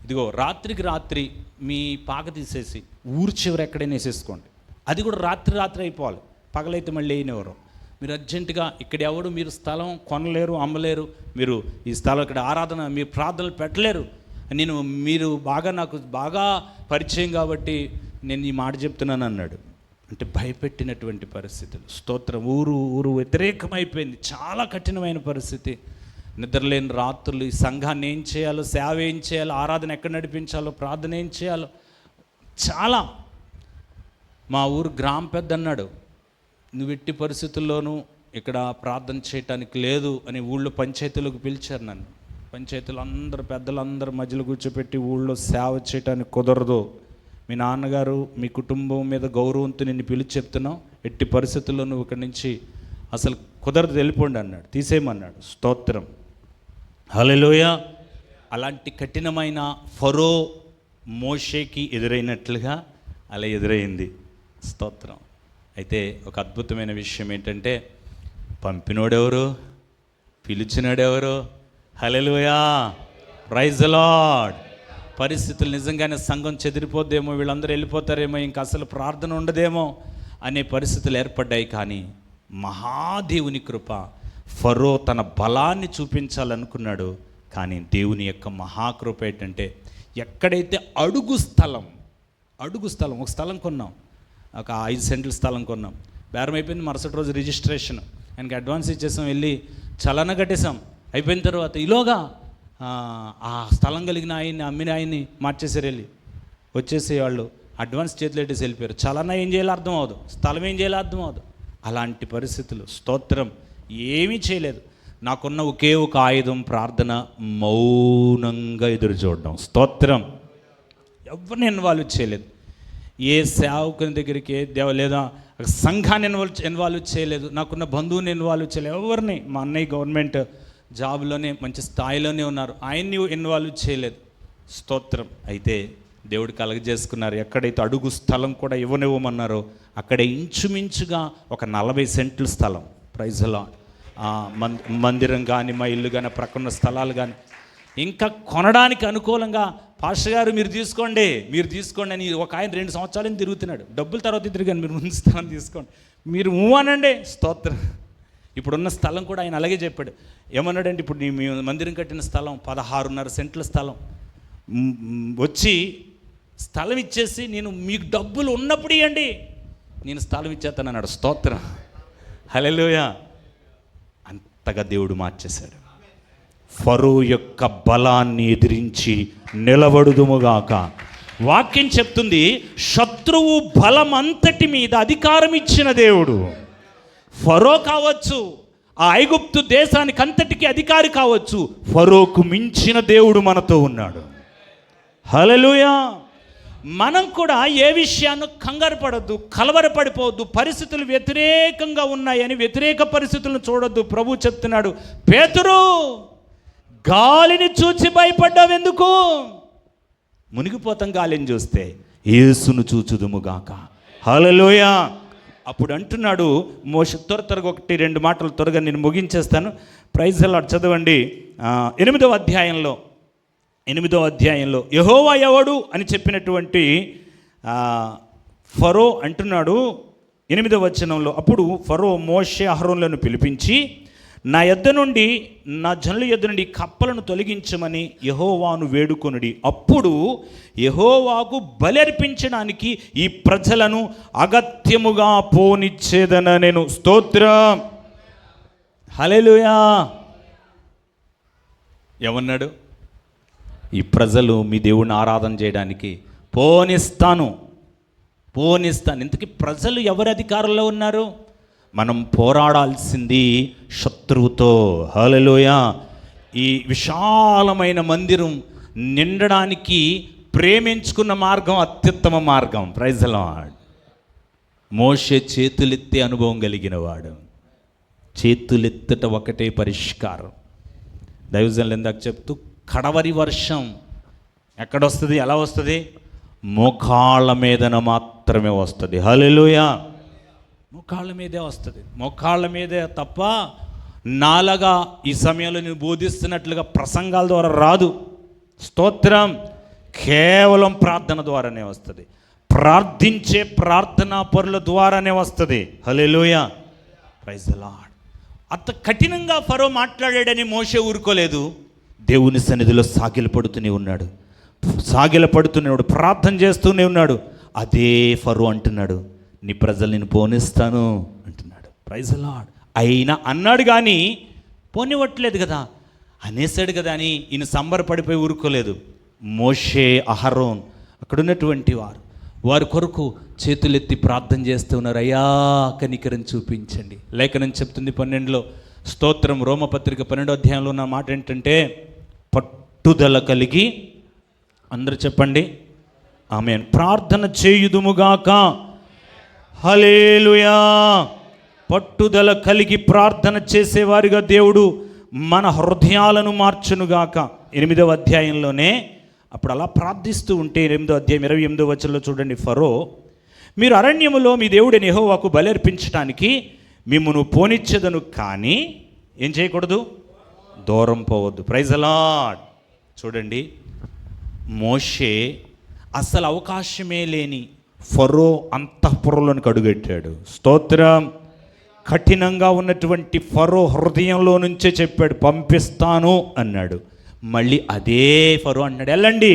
ఇదిగో రాత్రికి రాత్రి మీ పాక తీసేసి ఊరు చివరి ఎక్కడైనా వేసేసుకోండి, అది కూడా రాత్రి అయిపోవాలి, పగలైతే మళ్ళీ వేయనివ్వరు. మీరు అర్జెంటుగా ఇక్కడ ఎవడు మీరు స్థలం కొనలేరు, అమ్మలేరు, మీరు ఈ స్థలం ఇక్కడ ఆరాధన మీరు ప్రార్థనలు పెట్టలేరు, మీరు నాకు బాగా పరిచయం కాబట్టి నేను ఈ మాట చెప్తున్నాను అన్నాడు. అంటే భయపెట్టినటువంటి పరిస్థితులు. స్తోత్రం. ఊరు వ్యతిరేకమైపోయింది, చాలా కఠినమైన పరిస్థితి. నిద్రలేని రాత్రులు, ఈ సంఘాన్ని ఏం చేయాలో, సేవ ఏం చేయాలో, ఆరాధన ఎక్కడ నడిపించాలో, ప్రార్థన ఏం చేయాలో చాలా. మా ఊరు గ్రామ పెద్ద అన్నాడు, నువ్వు ఎట్టి పరిస్థితుల్లోనూ ఇక్కడ ప్రార్థన చేయటానికి లేదు అని ఊళ్ళో పంచాయతీలకు పిలిచారు నన్ను. పంచాయతీలు అందరు పెద్దలందరూ మధ్యలో కూర్చోపెట్టి ఊళ్ళో సేవ చేయటానికి కుదరదు, మీ నాన్నగారు మీ కుటుంబం మీద గౌరవంతో నిన్ను పిలిచి చెప్తున్నావు, ఎట్టి పరిస్థితుల్లో నువ్వు ఇక్కడి నుంచి అసలు కుదరదు, వెళ్ళిపోండి అన్నాడు, తీసేయమన్నాడు. స్తోత్రం. హల్లెలూయా. అలాంటి కఠినమైన ఫరో మోషేకి ఎదురైనట్లుగా అలా ఎదురైంది. స్తోత్రం. అయితే ఒక అద్భుతమైన విషయం ఏంటంటే పంపినోడెవరు, పిలిచినోడెవరు? హల్లెలూయా. Praise the Lord. పరిస్థితులు నిజంగానే సంఘం చెదిరిపోద్దేమో, వీళ్ళందరూ వెళ్ళిపోతారేమో, ఇంకా అసలు ప్రార్థన ఉండదేమో అనే పరిస్థితులు ఏర్పడ్డాయి. కానీ మహాదేవుని కృప, ఫరో తన బలాన్ని చూపించాలనుకున్నాడు, కానీ దేవుని యొక్క మహాకృప ఏంటంటే ఎక్కడైతే అడుగు స్థలం ఒక స్థలం కొన్నాం, ఒక 5 సెంట్ల స్థలం కొన్నాం, బేరం అయిపోయింది. మరుసటి రోజు రిజిస్ట్రేషన్, ఆయనకి అడ్వాన్స్ ఇచ్చేసాం, వెళ్ళి చలన కట్టేసాం. అయిపోయిన తర్వాత ఈలోగా ఆ స్థలం కలిగిన ఆయన్ని, అమ్మిన ఆయన్ని మార్చేసారు. వెళ్ళి వచ్చేసి వాళ్ళు అడ్వాన్స్ చేతులు పెట్టేసి వెళ్ళిపోయారు. చలన ఏం చేయాలో అర్థం అవ్వదు, స్థలం ఏం చేయాలో అర్థం అవ్వదు. అలాంటి పరిస్థితులు. స్తోత్రం. ఏమీ చేయలేదు. నాకున్న ఒకే ఒక ఆయుధం ప్రార్థన, మౌనంగా ఎదురు చూడడం. స్తోత్రం. ఎవరిని ఇన్వాల్వ్ చేయలేదు, ఏ సేవకుని దగ్గరికి లేదా సంఘాన్ని ఇన్వాల్వ్ చేయలేదు, నాకున్న బంధువుని ఇన్వాల్వ్ చేయలేదు, ఎవరిని. మా అన్నయ్య గవర్నమెంట్ జాబ్లోనే మంచి స్థాయిలోనే ఉన్నారు, ఆయన్ని ఇన్వాల్వ్ చేయలేదు. స్తోత్రం. అయితే దేవుడు కలగజేసుకున్నారు. ఎక్కడైతే అడుగు స్థలం కూడా ఇవ్వనివ్వమన్నారో అక్కడ ఇంచుమించుగా ఒక 40 సెంట్ల స్థలం. Praise the Lord. మందిరం కానీ, మా ఇల్లు కానీ, ప్రక్కన్న స్థలాలు కానీ ఇంకా కొనడానికి అనుకూలంగా, పాస్టర్ గారు మీరు తీసుకోండి అని ఒక ఆయన 2 సంవత్సరాలు తిరుగుతున్నాడు. డబ్బులు తర్వాత తిరిగాను, మీరు ముందు స్థలం తీసుకోండి, మీరు అనండి. స్తోత్రం. ఇప్పుడున్న స్థలం కూడా ఆయన అలాగే చెప్పాడు. ఏమన్నాడంటే, ఇప్పుడు మీ మందిరం కట్టిన స్థలం 16.5 సెంట్ల స్థలం, వచ్చి స్థలం ఇచ్చేసి నేను మీకు డబ్బులు ఉన్నప్పుడు ఇవ్వండి, నేను స్థలం ఇచ్చేస్తాను అన్నాడు. స్తోత్రం. హల్లెలూయా. అంతగా దేవుడు మార్చేశాడు. ఫరో యొక్క బలాన్ని ఎదిరించి నిలబడుదుముగాక. వాక్యం చెప్తుంది, శత్రువు బలం అంతటి మీద అధికారం ఇచ్చిన దేవుడు. ఫరో కావచ్చు, ఆ ఐగుప్తు దేశానికి అంతటికి అధికారి కావచ్చు, ఫరోకు మించిన దేవుడు మనతో ఉన్నాడు. హల్లెలూయా. మనం కూడా ఏ విషయాన్ని కంగారు పడద్దు, కలవరపడిపోవద్దు. పరిస్థితులు వ్యతిరేకంగా ఉన్నాయని వ్యతిరేక పరిస్థితులను చూడొద్దు. ప్రభు చెప్తున్నాడు, పేతురు గాలిని చూచి భయపడ్డావు ఎందుకు? మునిగిపోతాం గాలిని చూస్తే, యేసును చూచుదుముగాక. హల్లెలూయా. అప్పుడు అంటున్నాడు మోషే, త్వరగా 1-2 మాటలు త్వరగా నేను ముగించేస్తాను. ప్రైజ్ అలాట్ చదవండి. 8వ అధ్యాయంలో యెహోవా ఎవడు అని చెప్పినటువంటి ఫరో అంటున్నాడు 8వ వచనంలో, అప్పుడు ఫరో మోషే అహరోనులను పిలిపించి నా జనుల యొద్ద నుండి కప్పలను తొలగించమని యెహోవాను వేడుకొనుడి. అప్పుడు యెహోవాకు బలర్పించడానికి ఈ ప్రజలను అగత్యముగా పోనిచ్చేదన నేను. స్తోత్రం, హల్లెలూయా. ఏమన్నాడు? ఈ ప్రజలు మీ దేవుణ్ణి ఆరాధన చేయడానికి పోనిస్తాను. ఇంతకీ ప్రజలు ఎవరి అధికారంలో ఉన్నారు? మనం పోరాడాల్సింది శత్రువుతో. హల్లెలూయా. ఈ విశాలమైన మందిరం నిండడానికి ప్రేమించుకున్న మార్గం అత్యుత్తమ మార్గం. Praise the Lord. మోషే చేతులెత్తే అనుభవం కలిగిన వాడు. చేతులెత్తట ఒకటే పరిష్కారం. దైవజనులు ఇందాక చెప్తూ, కడవరి వర్షం ఎక్కడొస్తుంది, ఎలా వస్తుంది? మోకాళ్ళ మీదన మాత్రమే వస్తుంది. హల్లెలూయా. మోకాళ్ళ మీదే వస్తుంది. మోకాళ్ళ మీదే తప్ప నాలుగా ఈ సమయంలో నేను బోధిస్తున్నట్లుగా ప్రసంగాల ద్వారా రాదు. స్తోత్రం. కేవలం ప్రార్థన ద్వారానే వస్తుంది. ప్రార్థించే ప్రార్థనా పరుల ద్వారానే వస్తుంది. హల్లెలూయా. Praise the Lord. అంత కఠినంగా ఫరో మాట్లాడాడని మోషే ఊరుకోలేదు. దేవుని సన్నిధిలో సాగిలపడుతూనే ఉన్నాడు, ప్రార్థన చేస్తూనే ఉన్నాడు. అదే ఫరో అంటున్నాడు, నీ ప్రజలు నేను పోనిస్తాను అంటున్నాడు. Praise the Lord. అయినా అన్నాడు కానీ పోనివ్వట్లేదు కదా, అనేసాడు కదా అని ఈయన సంబరపడిపోయి ఊరుకోలేదు. మోషే, అహరోన్ అక్కడ ఉన్నటువంటి వారి కొరకు చేతులెత్తి ప్రార్థన చేస్తూ ఉన్నారు. అయ్యా కనికరం చూపించండి. లేఖనం చెప్తుంది 12లో, స్తోత్రం, రోమపత్రిక 12వ అధ్యాయంలో ఉన్న మాట ఏంటంటే, పట్టుదల కలిగి, అందరూ చెప్పండి ఆమేన్, ప్రార్థన చేయుదుముగాక. హల్లెలూయా. పట్టుదల కలిగి ప్రార్థన చేసేవారిగా దేవుడు మన హృదయాలను మార్చునుగాక. 8వ అధ్యాయంలోనే అప్పుడు అలా ప్రార్థిస్తూ ఉంటే 8వ అధ్యాయం 28వ వచనంలో చూడండి, ఫరో, మీరు అరణ్యములో మీ దేవుడిని యెహోవాకు బలర్పించడానికి మిమ్మును పోనిచ్చేదను, కానీ ఏం చేయకూడదు? దూరం పోవద్దు. Praise the Lord. చూడండి, మోషే అసలు అవకాశమే లేని ఫరో అంతఃపురంలోనికి అడుగెట్టాడు. స్తోత్రం. కఠినంగా ఉన్నటువంటి ఫరో హృదయంలో నుంచే చెప్పాడు, పంపిస్తాను అన్నాడు. మళ్ళీ అదే ఫరో అంటున్నాడు, వెళ్ళండి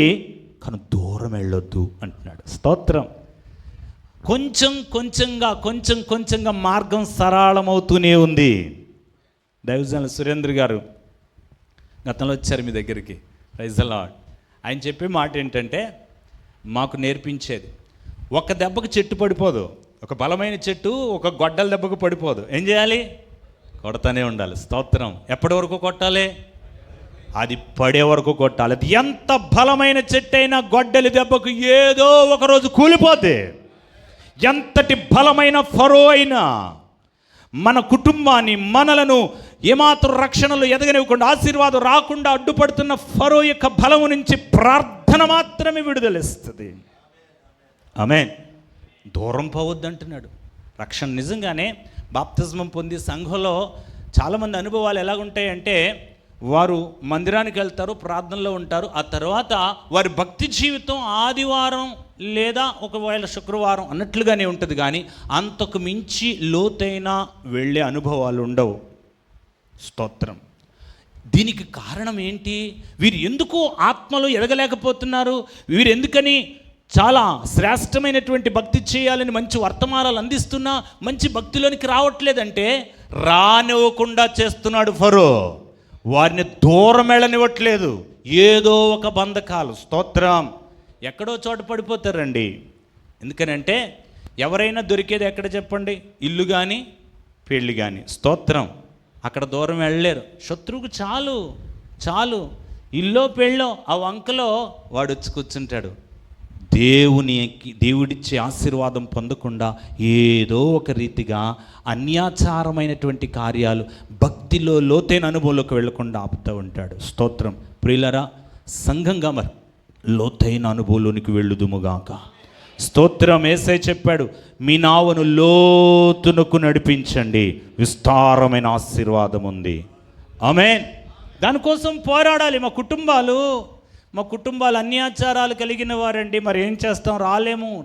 కానీ దూరం వెళ్ళొద్దు అంటున్నాడు. స్తోత్రం. కొంచెంగా మార్గం సరళమవుతూనే ఉంది. దైవజనులు సురేంద్ర గారు గతంలో వచ్చారు మీ దగ్గరికి. Praise the Lord. ఆయన చెప్పే మాట ఏంటంటే, మాకు నేర్పించేది, ఒక దెబ్బకు చెట్టు పడిపోదు. ఒక బలమైన చెట్టు ఒక గొడ్డల దెబ్బకు పడిపోదు. ఏం చేయాలి? కొడతానే ఉండాలి. స్తోత్రం. ఎప్పటి వరకు కొట్టాలి? అది పడే వరకు కొట్టాలి. అది ఎంత బలమైన చెట్టు అయినా గొడ్డలి దెబ్బకు ఏదో ఒకరోజు కూలిపోతే, ఎంతటి బలమైన ఫరో అయినా మన కుటుంబాన్ని, మనలను ఏమాత్రం రక్షణలో ఎదగనివ్వకుండా, ఆశీర్వాదం రాకుండా అడ్డుపడుతున్న ఫరో యొక్క బలము నుంచి ప్రార్థన మాత్రమే విడుదలిస్తుంది. ఆమేన్. దూరం పోవద్దు అంటున్నాడు. రక్షణ నిజంగానే బాప్తిజమం పొంది సంఘంలో చాలామంది అనుభవాలు ఎలాగుంటాయంటే, వారు మందిరానికి వెళ్తారు, ప్రార్థనలో ఉంటారు. ఆ తర్వాత వారి భక్తి జీవితం ఆదివారం లేదా ఒకవేళ శుక్రవారం అన్నట్లుగానే ఉంటుంది, కానీ అంతకు మించి లోతైన వెళ్ళే అనుభవాలు ఉండవు. స్తోత్రం. దీనికి కారణం ఏంటి? వీరు ఎందుకు ఆత్మలో ఎదగలేకపోతున్నారు? వీరు ఎందుకని చాలా శ్రేష్టమైనటువంటి భక్తి చేయాలని మంచి వర్తమానాలు అందిస్తున్నా మంచి భక్తిలోనికి రావట్లేదంటే, రానివ్వకుండా చేస్తున్నాడు ఫరో. వారిని దూరం వెళ్ళనివ్వట్లేదు. ఏదో ఒక బంధకాలు. స్తోత్రం. ఎక్కడో చోట పడిపోతారండి. ఎందుకనంటే ఎవరైనా దొరికేది ఎక్కడ చెప్పండి? ఇల్లు కానీ పెళ్ళి కానీ. స్తోత్రం. అక్కడ దూరం వెళ్ళలేరు. శత్రువుకు చాలు ఇల్లో పెళ్ళో ఆ వంకలో వాడు వచ్చి కూర్చుంటాడు. దేవుడిచ్చే ఆశీర్వాదం పొందకుండా ఏదో ఒక రీతిగా అన్యాచారమైనటువంటి కార్యాలు, భక్తిలో లోతైన అనుభవంలోకి వెళ్లకుండా ఆపుతూ ఉంటాడు. స్తోత్రం. ప్రియులరా, సంఘంగా మరి లోతైన అనుభవంలోనికి వెళ్ళుదుముగాక. స్తోత్రం. యేసయ్య చెప్పాడు, మీ నావను లోతునకు నడిపించండి, విస్తారమైన ఆశీర్వాదం ఉంది. ఆమేన్. దానికోసం పోరాడాలి. మా కుటుంబాలు అన్యాచారాలు కలిగిన వారండి. మరి ఏం చేస్తాం?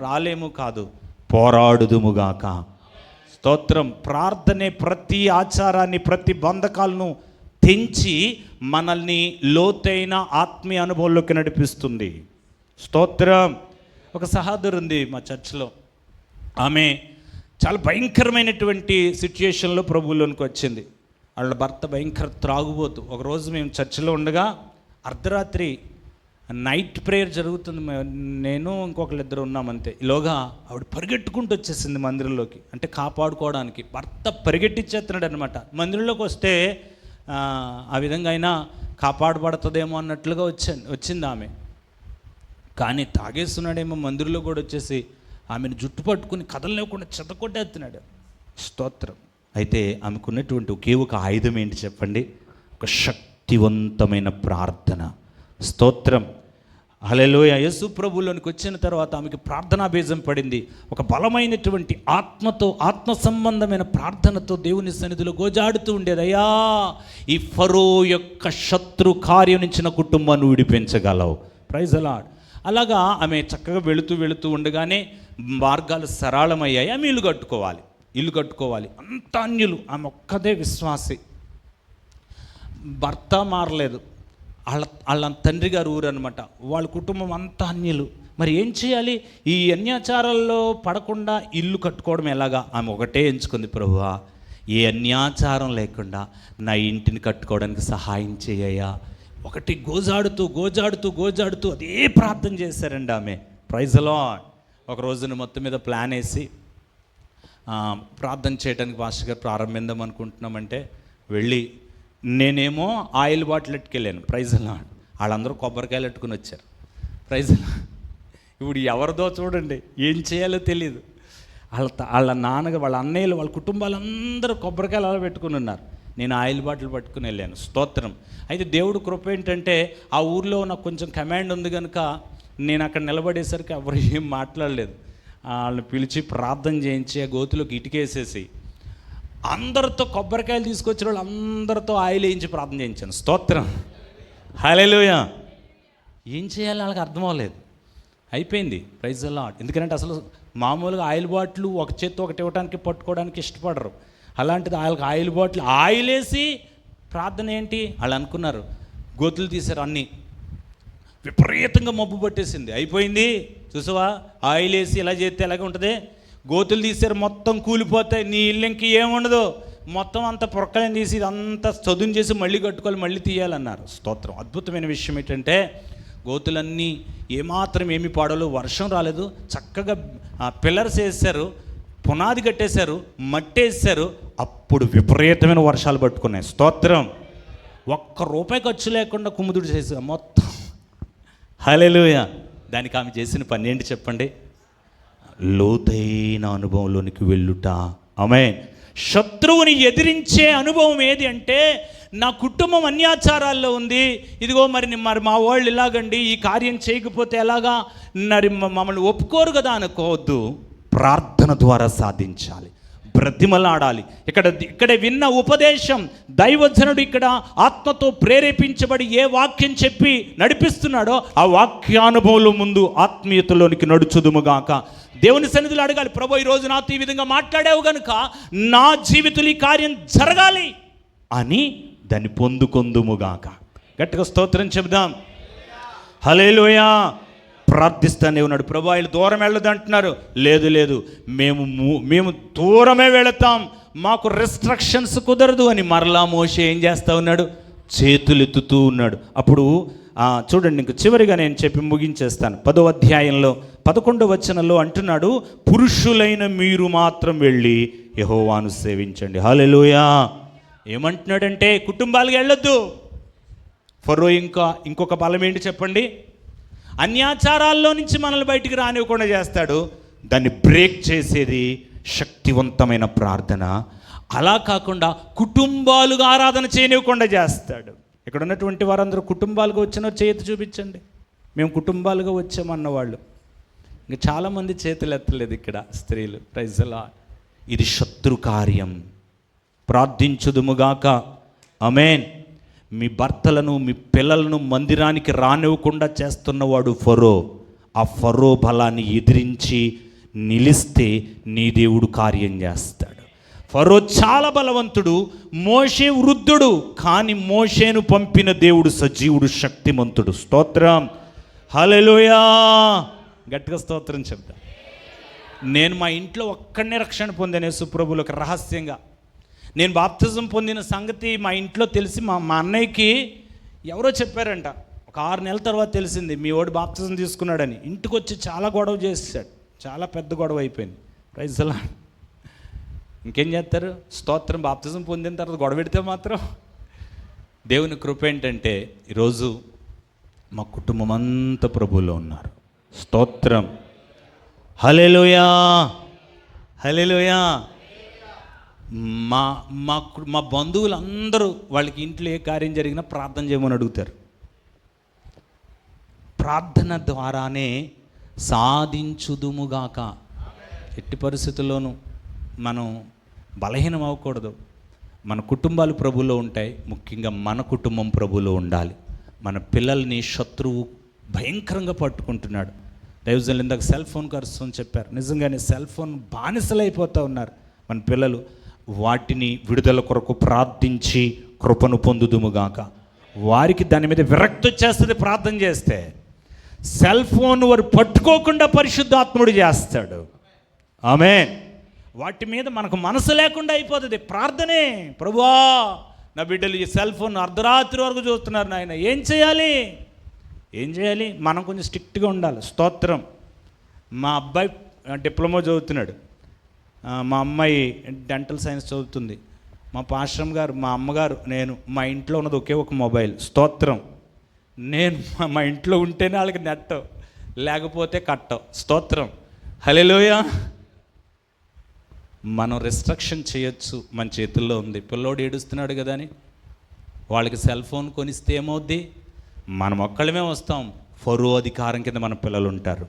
రాలేము కాదు, పోరాడుదుముగాక. స్తోత్రం. ప్రార్థనే ప్రతి ఆచారాన్ని, ప్రతి బంధకాలను తెంచి మనల్ని లోతైన ఆత్మీయ అనుభవంలోకి నడిపిస్తుంది. స్తోత్రం. ఒక సహోదరు ఉంది మా చర్చిలో. ఆమె చాలా భయంకరమైనటువంటి సిచ్యుయేషన్లో ప్రభువులోనికి వచ్చింది. వాళ్ళ భర్త భయంకర త్రాగుబోతు. ఒకరోజు మేము చర్చిలో ఉండగా అర్ధరాత్రి నైట్ ప్రేయర్ జరుగుతుంది. నేను ఇంకొకరిద్దరు ఉన్నామంతే. ఈలోగా ఆవిడ పరిగెట్టుకుంటూ వచ్చేసింది మందిరంలోకి, అంటే కాపాడుకోవడానికి. భర్త పరిగెట్టించేస్తున్నాడు అనమాట. మందిరంలోకి వస్తే ఆ విధంగా అయినా కాపాడబడుతుందేమో అన్నట్లుగా వచ్చింది ఆమె. కానీ తాగేస్తున్నాడేమో మందిరంలో కూడా వచ్చేసి ఆమెను జుట్టు పట్టుకుని కదలలేకుండా చెదకొట్టేస్తున్నాడు. స్తోత్రం. అయితే ఆమెకున్నటువంటి ఒకే ఒక ఆయుధం ఏంటి చెప్పండి? ఒక శక్తివంతమైన ప్రార్థన. స్తోత్రం. హల్లెలూయా. యేసు ప్రభువులోనికి వచ్చిన తర్వాత ఆమెకి ప్రార్థనా బీజం పడింది. ఒక బలమైనటువంటి ఆత్మ సంబంధమైన ప్రార్థనతో దేవుని సన్నిధిలో గోజాడుతూ ఉండేది. అయ్యా, ఈ ఫరో యొక్క శత్రు కార్యం నుంచి నా కుటుంబాన్ని విడిపించగలవు. Praise the lord. అలాగా ఆమె చక్కగా వెళుతూ ఉండగానే మార్గాలు సరళమయ్యాయి. ఆమె ఇల్లు కట్టుకోవాలి. అంత అన్యులు. ఆమె ఒక్కదే విశ్వాసి. భర్త మారలేదు. వాళ్ళ తండ్రి గారు ఊరు అనమాట. వాళ్ళ కుటుంబం అంతా అన్యులు. మరి ఏం చేయాలి? ఈ అన్యాచారాల్లో పడకుండా ఇల్లు కట్టుకోవడం ఎలాగా? ఆమె ఒకటే ఎంచుకుంది, ప్రభువా, ఏ అన్యాచారం లేకుండా నా ఇంటిని కట్టుకోవడానికి సహాయం చేయయ్యా. ఒకటి గోజాడుతూ అదే ప్రార్థన చేశారండి ఆమె. Praise the Lord. ఒక రోజున మొత్తం మీద ప్లాన్ వేసి ప్రార్థన చేయడానికి పాస్టర్ గారు ప్రారంభిద్దాం అనుకుంటున్నామంటే వెళ్ళి నేనేమో ఆయిల్ బాటిల్ ఎట్టుకెళ్ళాను. Praise the Lord. వాళ్ళందరూ కొబ్బరికాయలు ఎట్టుకుని వచ్చారు. Praise the Lord. ఇప్పుడు ఎవరిదో చూడండి, ఏం చేయాలో తెలియదు. వాళ్ళ నాన్నగా, వాళ్ళ అన్నయ్యలు, వాళ్ళ కుటుంబాలందరూ కొబ్బరికాయలు అలా పెట్టుకుని ఉన్నారు. నేను ఆయిల్ బాటిల్ పట్టుకుని వెళ్ళాను. స్తోత్రం. అయితే దేవుడు కృప ఏంటంటే ఆ ఊర్లో నాకు కొంచెం కమాండ్ ఉంది కనుక నేను అక్కడ నిలబడేసరికి ఎవరు ఏం మాట్లాడలేదు. వాళ్ళని పిలిచి ప్రార్థన చేయించి ఆ గోతులోకి ఇటుకేసేసి అందరితో కొబ్బరికాయలు తీసుకొచ్చిన వాళ్ళు అందరితో ఆయిల్ వేయించి ప్రార్థన చేయించాను. స్తోత్రం. హల్లెలూయా. ఏం చేయాలో వాళ్ళకి అర్థం అవ్వలేదు. అయిపోయింది. Praise the Lord. ఎందుకంటే అసలు మామూలుగా ఆయిల్ బాటిల్ ఒక చేత్తో ఒకటి ఇవ్వడానికి పట్టుకోవడానికి ఇష్టపడరు. అలాంటిది వాళ్ళకి ఆయిల్ బాటిల్ ఆయిల్ వేసి ప్రార్థన ఏంటి? వాళ్ళు అనుకున్నారు. గోతులు తీశారు. అన్నీ విపరీతంగా మబ్బు పట్టేసింది. అయిపోయింది. చూసావా, ఆయిల్ వేసి ఇలా చేస్తే ఎలాగ ఉంటుంది? గోతులు తీశారు, మొత్తం కూలిపోతాయి, నీ ఇల్లు ఇంక ఏముండదు, మొత్తం అంత పొరకలను తీసి ఇదంతా చదును చేసి మళ్ళీ కట్టుకోవాలి, మళ్ళీ తీయాలన్నారు. స్తోత్రం. అద్భుతమైన విషయం ఏంటంటే గోతులన్నీ ఏమాత్రం ఏమి పాడాలో, వర్షం రాలేదు, చక్కగా పిల్లర్స్ వేసారు, పునాది కట్టేశారు, మట్టి వేసారు. అప్పుడు విపరీతమైన వర్షాలు పట్టుకున్నాయి. స్తోత్రం. ₹1 ఖర్చు లేకుండా కుమ్ముదుడు చేసా మొత్తం. హల్లెలూయా. దానికి ఆమె చేసిన పని ఏంటి చెప్పండి? లోతైన అనుభవంలోనికి వెళ్ళుట. ఆమేన్. శత్రువుని ఎదిరించే అనుభవం ఏది అంటే, నా కుటుంబం అన్యాచారాల్లో ఉంది, ఇదిగో మరి మా వాళ్ళు ఇలాగండి, ఈ కార్యం చేయకపోతే ఎలాగా, మరి మమ్మల్ని ఒప్పుకోరు కదా అనుకోవద్దు. ప్రార్థన ద్వారా సాధించాలి, బ్రతిమలాడాలి. ఇక్కడ విన్న ఉపదేశం, దైవజనుడు ఇక్కడ ఆత్మతో ప్రేరేపించబడి ఏ వాక్యం చెప్పి నడిపిస్తున్నాడో ఆ వాక్యానుభవంలో ముందు ఆత్మీయతలోనికి నడుచుదుముగాక. దేవుని సన్నిధిలో అడగాలి, ప్రభు ఈరోజు నాతో ఈ విధంగా మాట్లాడావు కనుక నా జీవితంలో ఈ కార్యం జరగాలి అని దాన్ని పొందుకొందుముగాక. గట్టిగా స్తోత్రం చెబుదాం. హల్లెలూయా. ప్రార్థిస్తానే ఉన్నాడు. ప్రభు వీళ్ళు దూరం వెళ్ళదు అంటున్నారు. లేదు, మేము దూరమే వెళతాం, మాకు రెస్ట్రిక్షన్స్ కుదరదు అని మరలా మోషే ఏం చేస్తూ ఉన్నాడు? చేతులు ఎత్తుతూ ఉన్నాడు. అప్పుడు చూడండి, ఇంక చివరిగా నేను చెప్పి ముగించేస్తాను. 10వ అధ్యాయంలో 11వ వచనంలో అంటున్నాడు, పురుషులైన మీరు మాత్రం వెళ్ళి యెహోవాను సేవించండి. హల్లెలూయా. ఏమంటున్నాడంటే కుటుంబాలకు వెళ్ళొద్దు. ఫరో ఇంకొక బలం ఏంటి చెప్పండి? అన్యాచారాల్లో నుంచి మనల్ని బయటికి రానివ్వకుండా చేస్తాడు. దాన్ని బ్రేక్ చేసేది శక్తివంతమైన ప్రార్థన. అలా కాకుండా కుటుంబాలుగా ఆరాధన చేయనివ్వకుండా చేస్తాడు. ఇక్కడ ఉన్నటువంటి వారందరూ కుటుంబాలుగా వచ్చిన చేతి చూపించండి. మేము కుటుంబాలుగా వచ్చామన్నవాళ్ళు ఇంకా చాలామంది చేతులు ఎత్తలేదు ఇక్కడ స్త్రీలు. Praise the Lord. ఇది శత్రు కార్యం. ప్రార్థించుదుముగాక. ఆమేన్. మీ భర్తలను మీ పిల్లలను మందిరానికి రానివ్వకుండా చేస్తున్నవాడు ఫరో. ఆ ఫరో బలాన్ని ఎదిరించి నిలిస్తే నీ దేవుడు కార్యం చేస్తాడు. ఫరో చాలా బలవంతుడు, మోషే వృద్ధుడు, కానీ మోషేను పంపిన దేవుడు సజీవుడు, శక్తిమంతుడు. స్తోత్రం. హల్లెలూయా. గట్టిగా స్తోత్రం చెప్తా. నేను మా ఇంట్లో ఒక్కడనే రక్షణ పొందాను యేసుప్రభువులకు రహస్యంగా. నేను బాప్తిజం పొందిన సంగతి మా ఇంట్లో తెలిసి మా అన్నయ్యకి ఎవరో చెప్పారంట. ఒక 6 నెలల తర్వాత తెలిసింది మీ వాడు బాప్తిజం తీసుకున్నాడని. ఇంటికి వచ్చి చాలా గొడవ చేశాడు. చాలా పెద్ద గొడవ అయిపోయింది. Praise the Lord. ఇంకేం చేస్తారు? స్తోత్రం. బాప్తిజం పొందిన తర్వాత గొడవ పెడితే మాత్రం. దేవుని కృప ఏంటంటే ఈరోజు మా కుటుంబం అంతా ప్రభువులో ఉన్నారు. స్తోత్రం. హల్లెలూయా. హల్లెలూయా. మా బంధువులందరూ వాళ్ళకి ఇంట్లో ఏ కార్యం జరిగినా ప్రార్థన చేయమని అడుగుతారు. ప్రార్థన ద్వారానే సాధించుదుముగాక. ఎట్టి పరిస్థితుల్లోనూ మనం బలహీనం అవ్వకూడదు. మన కుటుంబాలు ప్రభువులో ఉంటాయి. ముఖ్యంగా మన కుటుంబం ప్రభువులో ఉండాలి. మన పిల్లల్ని శత్రువు భయంకరంగా పట్టుకుంటున్నాడు. దైవజనులు ఇందాక సెల్ ఫోన్ కరుస్తుందని చెప్పారు. నిజంగానే సెల్ ఫోన్ బానిసలైపోతూ ఉన్నారు మన పిల్లలు. వాటిని విడుదల కొరకు ప్రార్థించి కృపను పొందుదుముగాక. వారికి దాని మీద విరక్తి వచ్చేస్తుంది ప్రార్థన చేస్తే. సెల్ ఫోన్ వారు పట్టుకోకుండా పరిశుద్ధాత్ముడు చేస్తాడు. ఆమేన్. వాటి మీద మనకు మనసు లేకుండా అయిపోతుంది. ప్రార్థనే. ప్రభువా, నా బిడ్డలు ఈ సెల్ ఫోన్ అర్ధరాత్రి వరకు చూస్తున్నారు నాయన, ఏం చేయాలి? మనం కొంచెం స్ట్రిక్ట్గా ఉండాలి. స్తోత్రం. మా అబ్బాయి డిప్లొమా చదువుతున్నాడు. మా అమ్మాయి డెంటల్ సైన్స్ చదువుతుంది. మా పాశ్రం గారు, మా అమ్మగారు, నేను మా ఇంట్లో ఉన్నది ఒకే ఒక మొబైల్. స్తోత్రం. నేను మా ఇంట్లో ఉంటేనే వాళ్ళకి నెట్, లేకపోతే కట్టం. స్తోత్రం. హల్లెలూయా. మనం రిస్ట్రిక్షన్ చేయొచ్చు, మన చేతుల్లో ఉంది. పిల్లోడు ఏడుస్తున్నాడు కదా అని వాళ్ళకి సెల్ ఫోన్ కొనిస్తే ఏమవుద్ది? మనం ఒక్కళ్ళమే వస్తాం. ఫరో అధికారం కింద మన పిల్లలు ఉంటారు.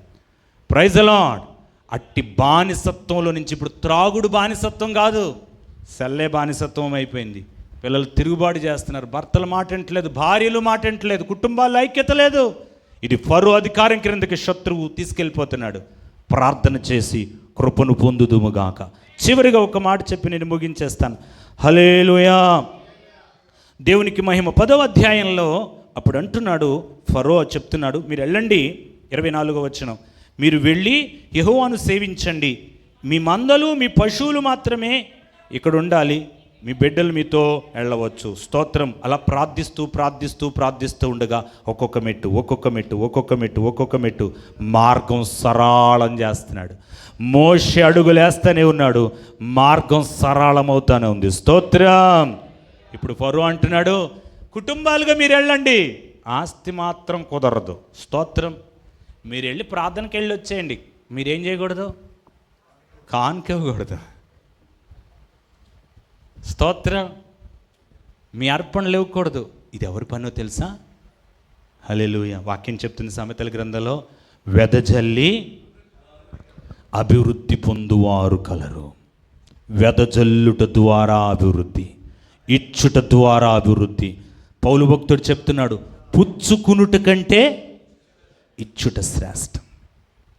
Praise the Lord. అట్టి బానిసత్వంలో నుంచి ఇప్పుడు త్రాగుడు బానిసత్వం కాదు, సెల్లే బానిసత్వం అయిపోయింది. పిల్లలు తిరుగుబాటు చేస్తున్నారు. భర్తలు మాట వింటలేదు, భార్యలు మాట వింటలేదు, కుటుంబాల్లో ఐక్యత లేదు. ఇది ఫరో అధికారం క్రిందకి శత్రువు తీసుకెళ్ళిపోతున్నాడు. ప్రార్థన చేసి కృపను పొందుదుముగాక. చివరిగా ఒక మాట చెప్పి నేను ముగించేస్తాను. హల్లెలూయా. దేవునికి మహిమ. 10వ అధ్యాయంలో అప్పుడు అంటున్నాడు, ఫరో చెప్తున్నాడు, మీరు వెళ్ళండి. 24వ వచనం, మీరు వెళ్ళి యెహోవాను సేవించండి. మీ మందలు మీ పశువులు మాత్రమే ఇక్కడ ఉండాలి, మీ బిడ్డలు మీతో వెళ్ళవచ్చు. స్తోత్రం. అలా ప్రార్థిస్తూ ఉండగా ఒక్కొక్క మెట్టు మార్గం సరళం చేస్తున్నాడు. మోషే అడుగులేస్తూనే ఉన్నాడు, మార్గం సరళమవుతానే ఉంది. స్తోత్రం. ఇప్పుడు ఫరో అంటున్నాడు, కుటుంబాలుగా మీరు వెళ్ళండి, ఆస్తి మాత్రం కుదరదు. స్తోత్రం. మీరు వెళ్ళి ప్రార్థనకి వెళ్ళి వచ్చేయండి. మీరేం చేయకూడదు? కానుకోకూడదు. స్తోత్రం. మీ అర్పణలు ఇవ్వకూడదు. ఇది ఎవరి పనో తెలుసా? హల్లెలూయా. వాక్యం చెప్తున్న సామెతల గ్రంథంలో, వెదజల్లి అభివృద్ధి పొందువారు కలరు. వెదజల్లుట ద్వారా అభివృద్ధి, ఇచ్చుట ద్వారా అభివృద్ధి. పౌలు భక్తుడు చెప్తున్నాడు, పుచ్చుకునుట కంటే ఇచ్చుట శ్రేష్టం.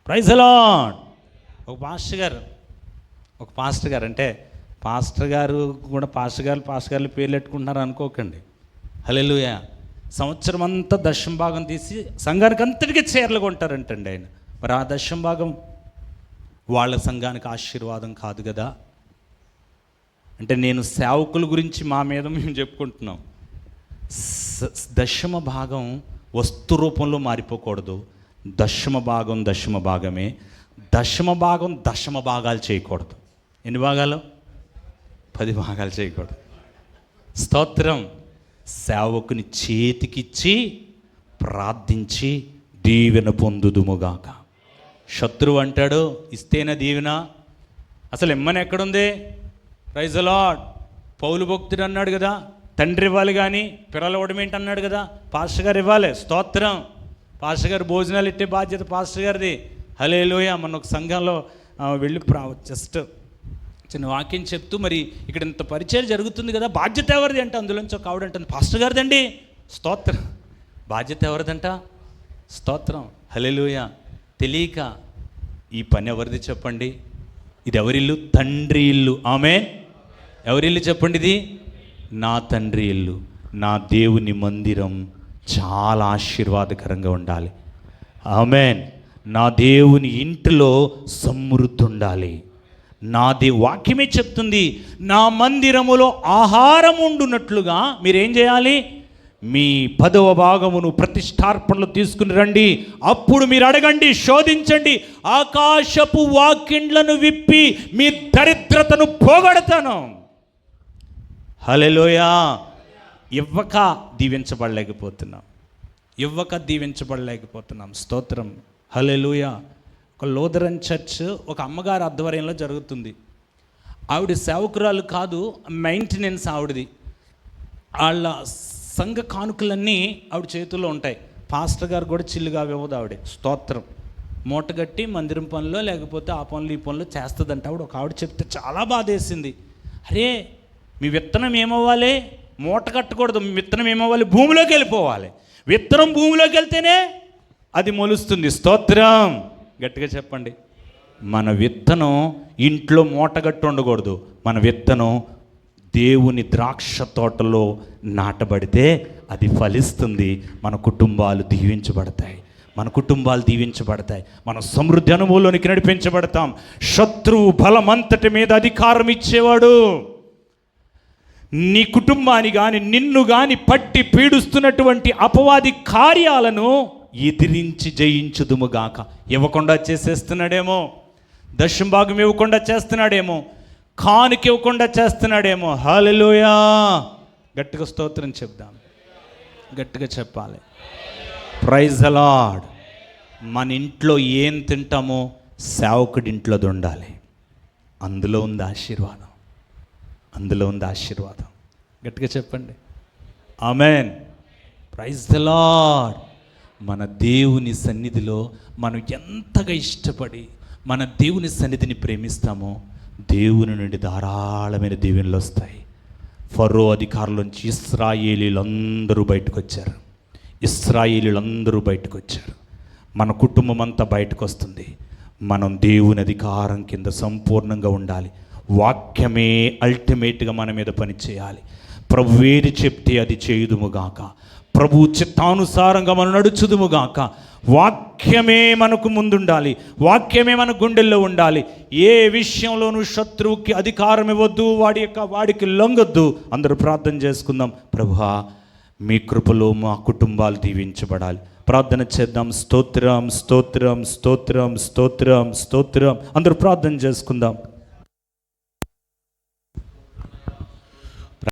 Praise the Lord. ఒక పాస్టర్ గారు అంటే పాస్టర్ గారు కూడా పాస్టర్ గారు పేర్లు పెట్టుకుంటున్నారు అనుకోకండి. హల్లెలూయా. సంవత్సరం అంతా దశమ భాగం తీసి సంఘానికి అంతటికీ చీరలు కొంటారంటండి ఆయన. మరి ఆ దశమ భాగం వాళ్ళ సంఘానికి ఆశీర్వాదం కాదు కదా. అంటే నేను సేవకుల గురించి మా మీద మేము చెప్పుకుంటున్నాం. దశమ భాగం వస్తు రూపంలో మారిపోకూడదు. దశమ భాగమే. దశమ భాగాలు చేయకూడదు. ఎన్ని భాగాలు? 10 భాగాలు చేయకూడదు. స్తోత్రం. సేవకుని చేతికిచ్చి ప్రార్థించి దీవెన పొందుదుముగాక. శత్రువు అంటాడు, ఇస్తేనే దీవెన, అసలు ఇమ్మని ఎక్కడుంది? Praise the lord. పౌలు భక్తుడు అన్నాడు కదా, తండ్రి ఇవ్వాలి కానీ పిల్లలు ఇవ్వడం ఏంటి అన్నాడు కదా. పాస్టర్ గారు ఇవ్వాలి. స్తోత్రం. పాస్టర్ గారు భోజనాలు ఇట్టే బాధ్యత పాస్టర్ గారిది. హల్లెలూయా. మన ఒక సంఘంలో వెళ్ళి జస్ట్ చిన్న వాక్యం చెప్తూ, మరి ఇక్కడ ఇంత పరిచయం జరుగుతుంది కదా, బాధ్యత ఎవరిది అంటే అందులోంచి ఒక ఆవిడ అంటుంది, పాస్టర్ గారిదండి. స్తోత్రం. బాధ్యత ఎవరిదంట? స్తోత్రం. హల్లెలూయా. తెలియక ఈ పని ఎవరిది చెప్పండి? ఇది ఎవరిల్లు? తండ్రి ఇల్లు. ఆమేన్. ఎవరిల్లు చెప్పండి? ఇది నా తండ్రి ఇల్లు. నా దేవుని మందిరం చాలా ఆశీర్వాదకరంగా ఉండాలి. ఆమేన్. నా దేవుని ఇంటిలో సమృద్ధి ఉండాలి. వాక్యమే చెప్తుంది, నా మందిరములో ఆహారం ఉండునట్లుగా మీరేం చేయాలి? మీ 10వ భాగమును ప్రతిష్టార్పణలు తీసుకుని రండి. అప్పుడు మీరు అడగండి, శోధించండి, ఆకాశపు వాకిండ్లను విప్పి మీ దరిద్రతను పోగొడతాను. హల్లెలూయా. ఇవ్వక దీవించబడలేకపోతున్నాం. స్తోత్రం. హల్లెలూయా. ఒక లూథరన్ చర్చ్ ఒక అమ్మగారి ఆధ్వర్యంలో జరుగుతుంది. ఆవిడ సేవకురాలు కాదు, మెయింటెనెన్స్ ఆవిడది. వాళ్ళ సంఘ కానుకలన్నీ ఆవిడ చేతుల్లో ఉంటాయి. పాస్టర్ గారు కూడా చిల్లుగా ఇవ్వదు ఆవిడ. స్తోత్రం. మూటగట్టి మందిరం పనులు లేకపోతే ఆ పనులు ఈ పనులు చేస్తుందంట ఆవిడ చెప్తే చాలా బాధేసింది. అరే, మీ విత్తనం ఏమవ్వాలి? మూట కట్టకూడదు. మీ విత్తనం ఏమవ్వాలి? భూమిలోకి వెళ్ళిపోవాలి. విత్తనం భూమిలోకి వెళ్తేనే అది మొలుస్తుంది. స్తోత్రం. గట్టిగా చెప్పండి. మన విత్తనం ఇంట్లో మూటగట్టు ఉండకూడదు. మన విత్తనం దేవుని ద్రాక్ష తోటలో నాటబడితే అది ఫలిస్తుంది. మన కుటుంబాలు దీవించబడతాయి. మన సమృద్ధి అనుభవంలోనికి నడిపించబడతాం. శత్రువు బలమంతటి మీద అధికారం ఇచ్చేవాడు. నీ కుటుంబాన్ని కానీ నిన్ను కానీ పట్టి పీడిస్తున్నటువంటి అపవాది కార్యాలను ఎదిరించి జయించుదుముగాక. ఇవ్వకుండా చేసేస్తున్నాడేమో, దశంభాగం ఇవ్వకుండా చేస్తున్నాడేమో, కానుక ఇవ్వకుండా చేస్తున్నాడేమో. హల్లెలూయా. గట్టిగా స్తోత్రం చెప్దాం. గట్టిగా చెప్పాలి. Praise the Lord. మన ఇంట్లో ఏం తింటామో సేవకుడి ఇంట్లోది ఉండాలి. అందులో ఉంది ఆశీర్వాదం. గట్టిగా చెప్పండి. ఆమేన్. Praise the Lord. మన దేవుని సన్నిధిలో మనం ఎంతగా ఇష్టపడి మన దేవుని సన్నిధిని ప్రేమిస్తామో దేవుని నుండి ధారాళమైన దీవెనలు వస్తాయి. ఫరో అధికారులోంచి ఇశ్రాయేలీలందరూ బయటకు వచ్చారు. మన కుటుంబం అంతా బయటకు వస్తుంది. మనం దేవుని అధికారం కింద సంపూర్ణంగా ఉండాలి. వాక్యమే అల్టిమేట్గా మన మీద పని చేయాలి. ప్రభు ఏది చెప్తే అది చేయుదుముగాక. ప్రభు చిత్తానుసారంగా మనం నడుచుదుముగాక. వాక్యమే మనకు ముందుండాలి. వాక్యమే మన గుండెల్లో ఉండాలి. ఏ విషయంలోనూ శత్రువుకి అధికారం ఇవ్వద్దు. వాడికి లొంగొద్దు. అందరూ ప్రార్థన చేసుకుందాం. ప్రభువా, మీ కృపలో మా కుటుంబాలు దీవించబడాలి. ప్రార్థన చేద్దాం. స్తోత్రం. అందరూ ప్రార్థన చేసుకుందాం.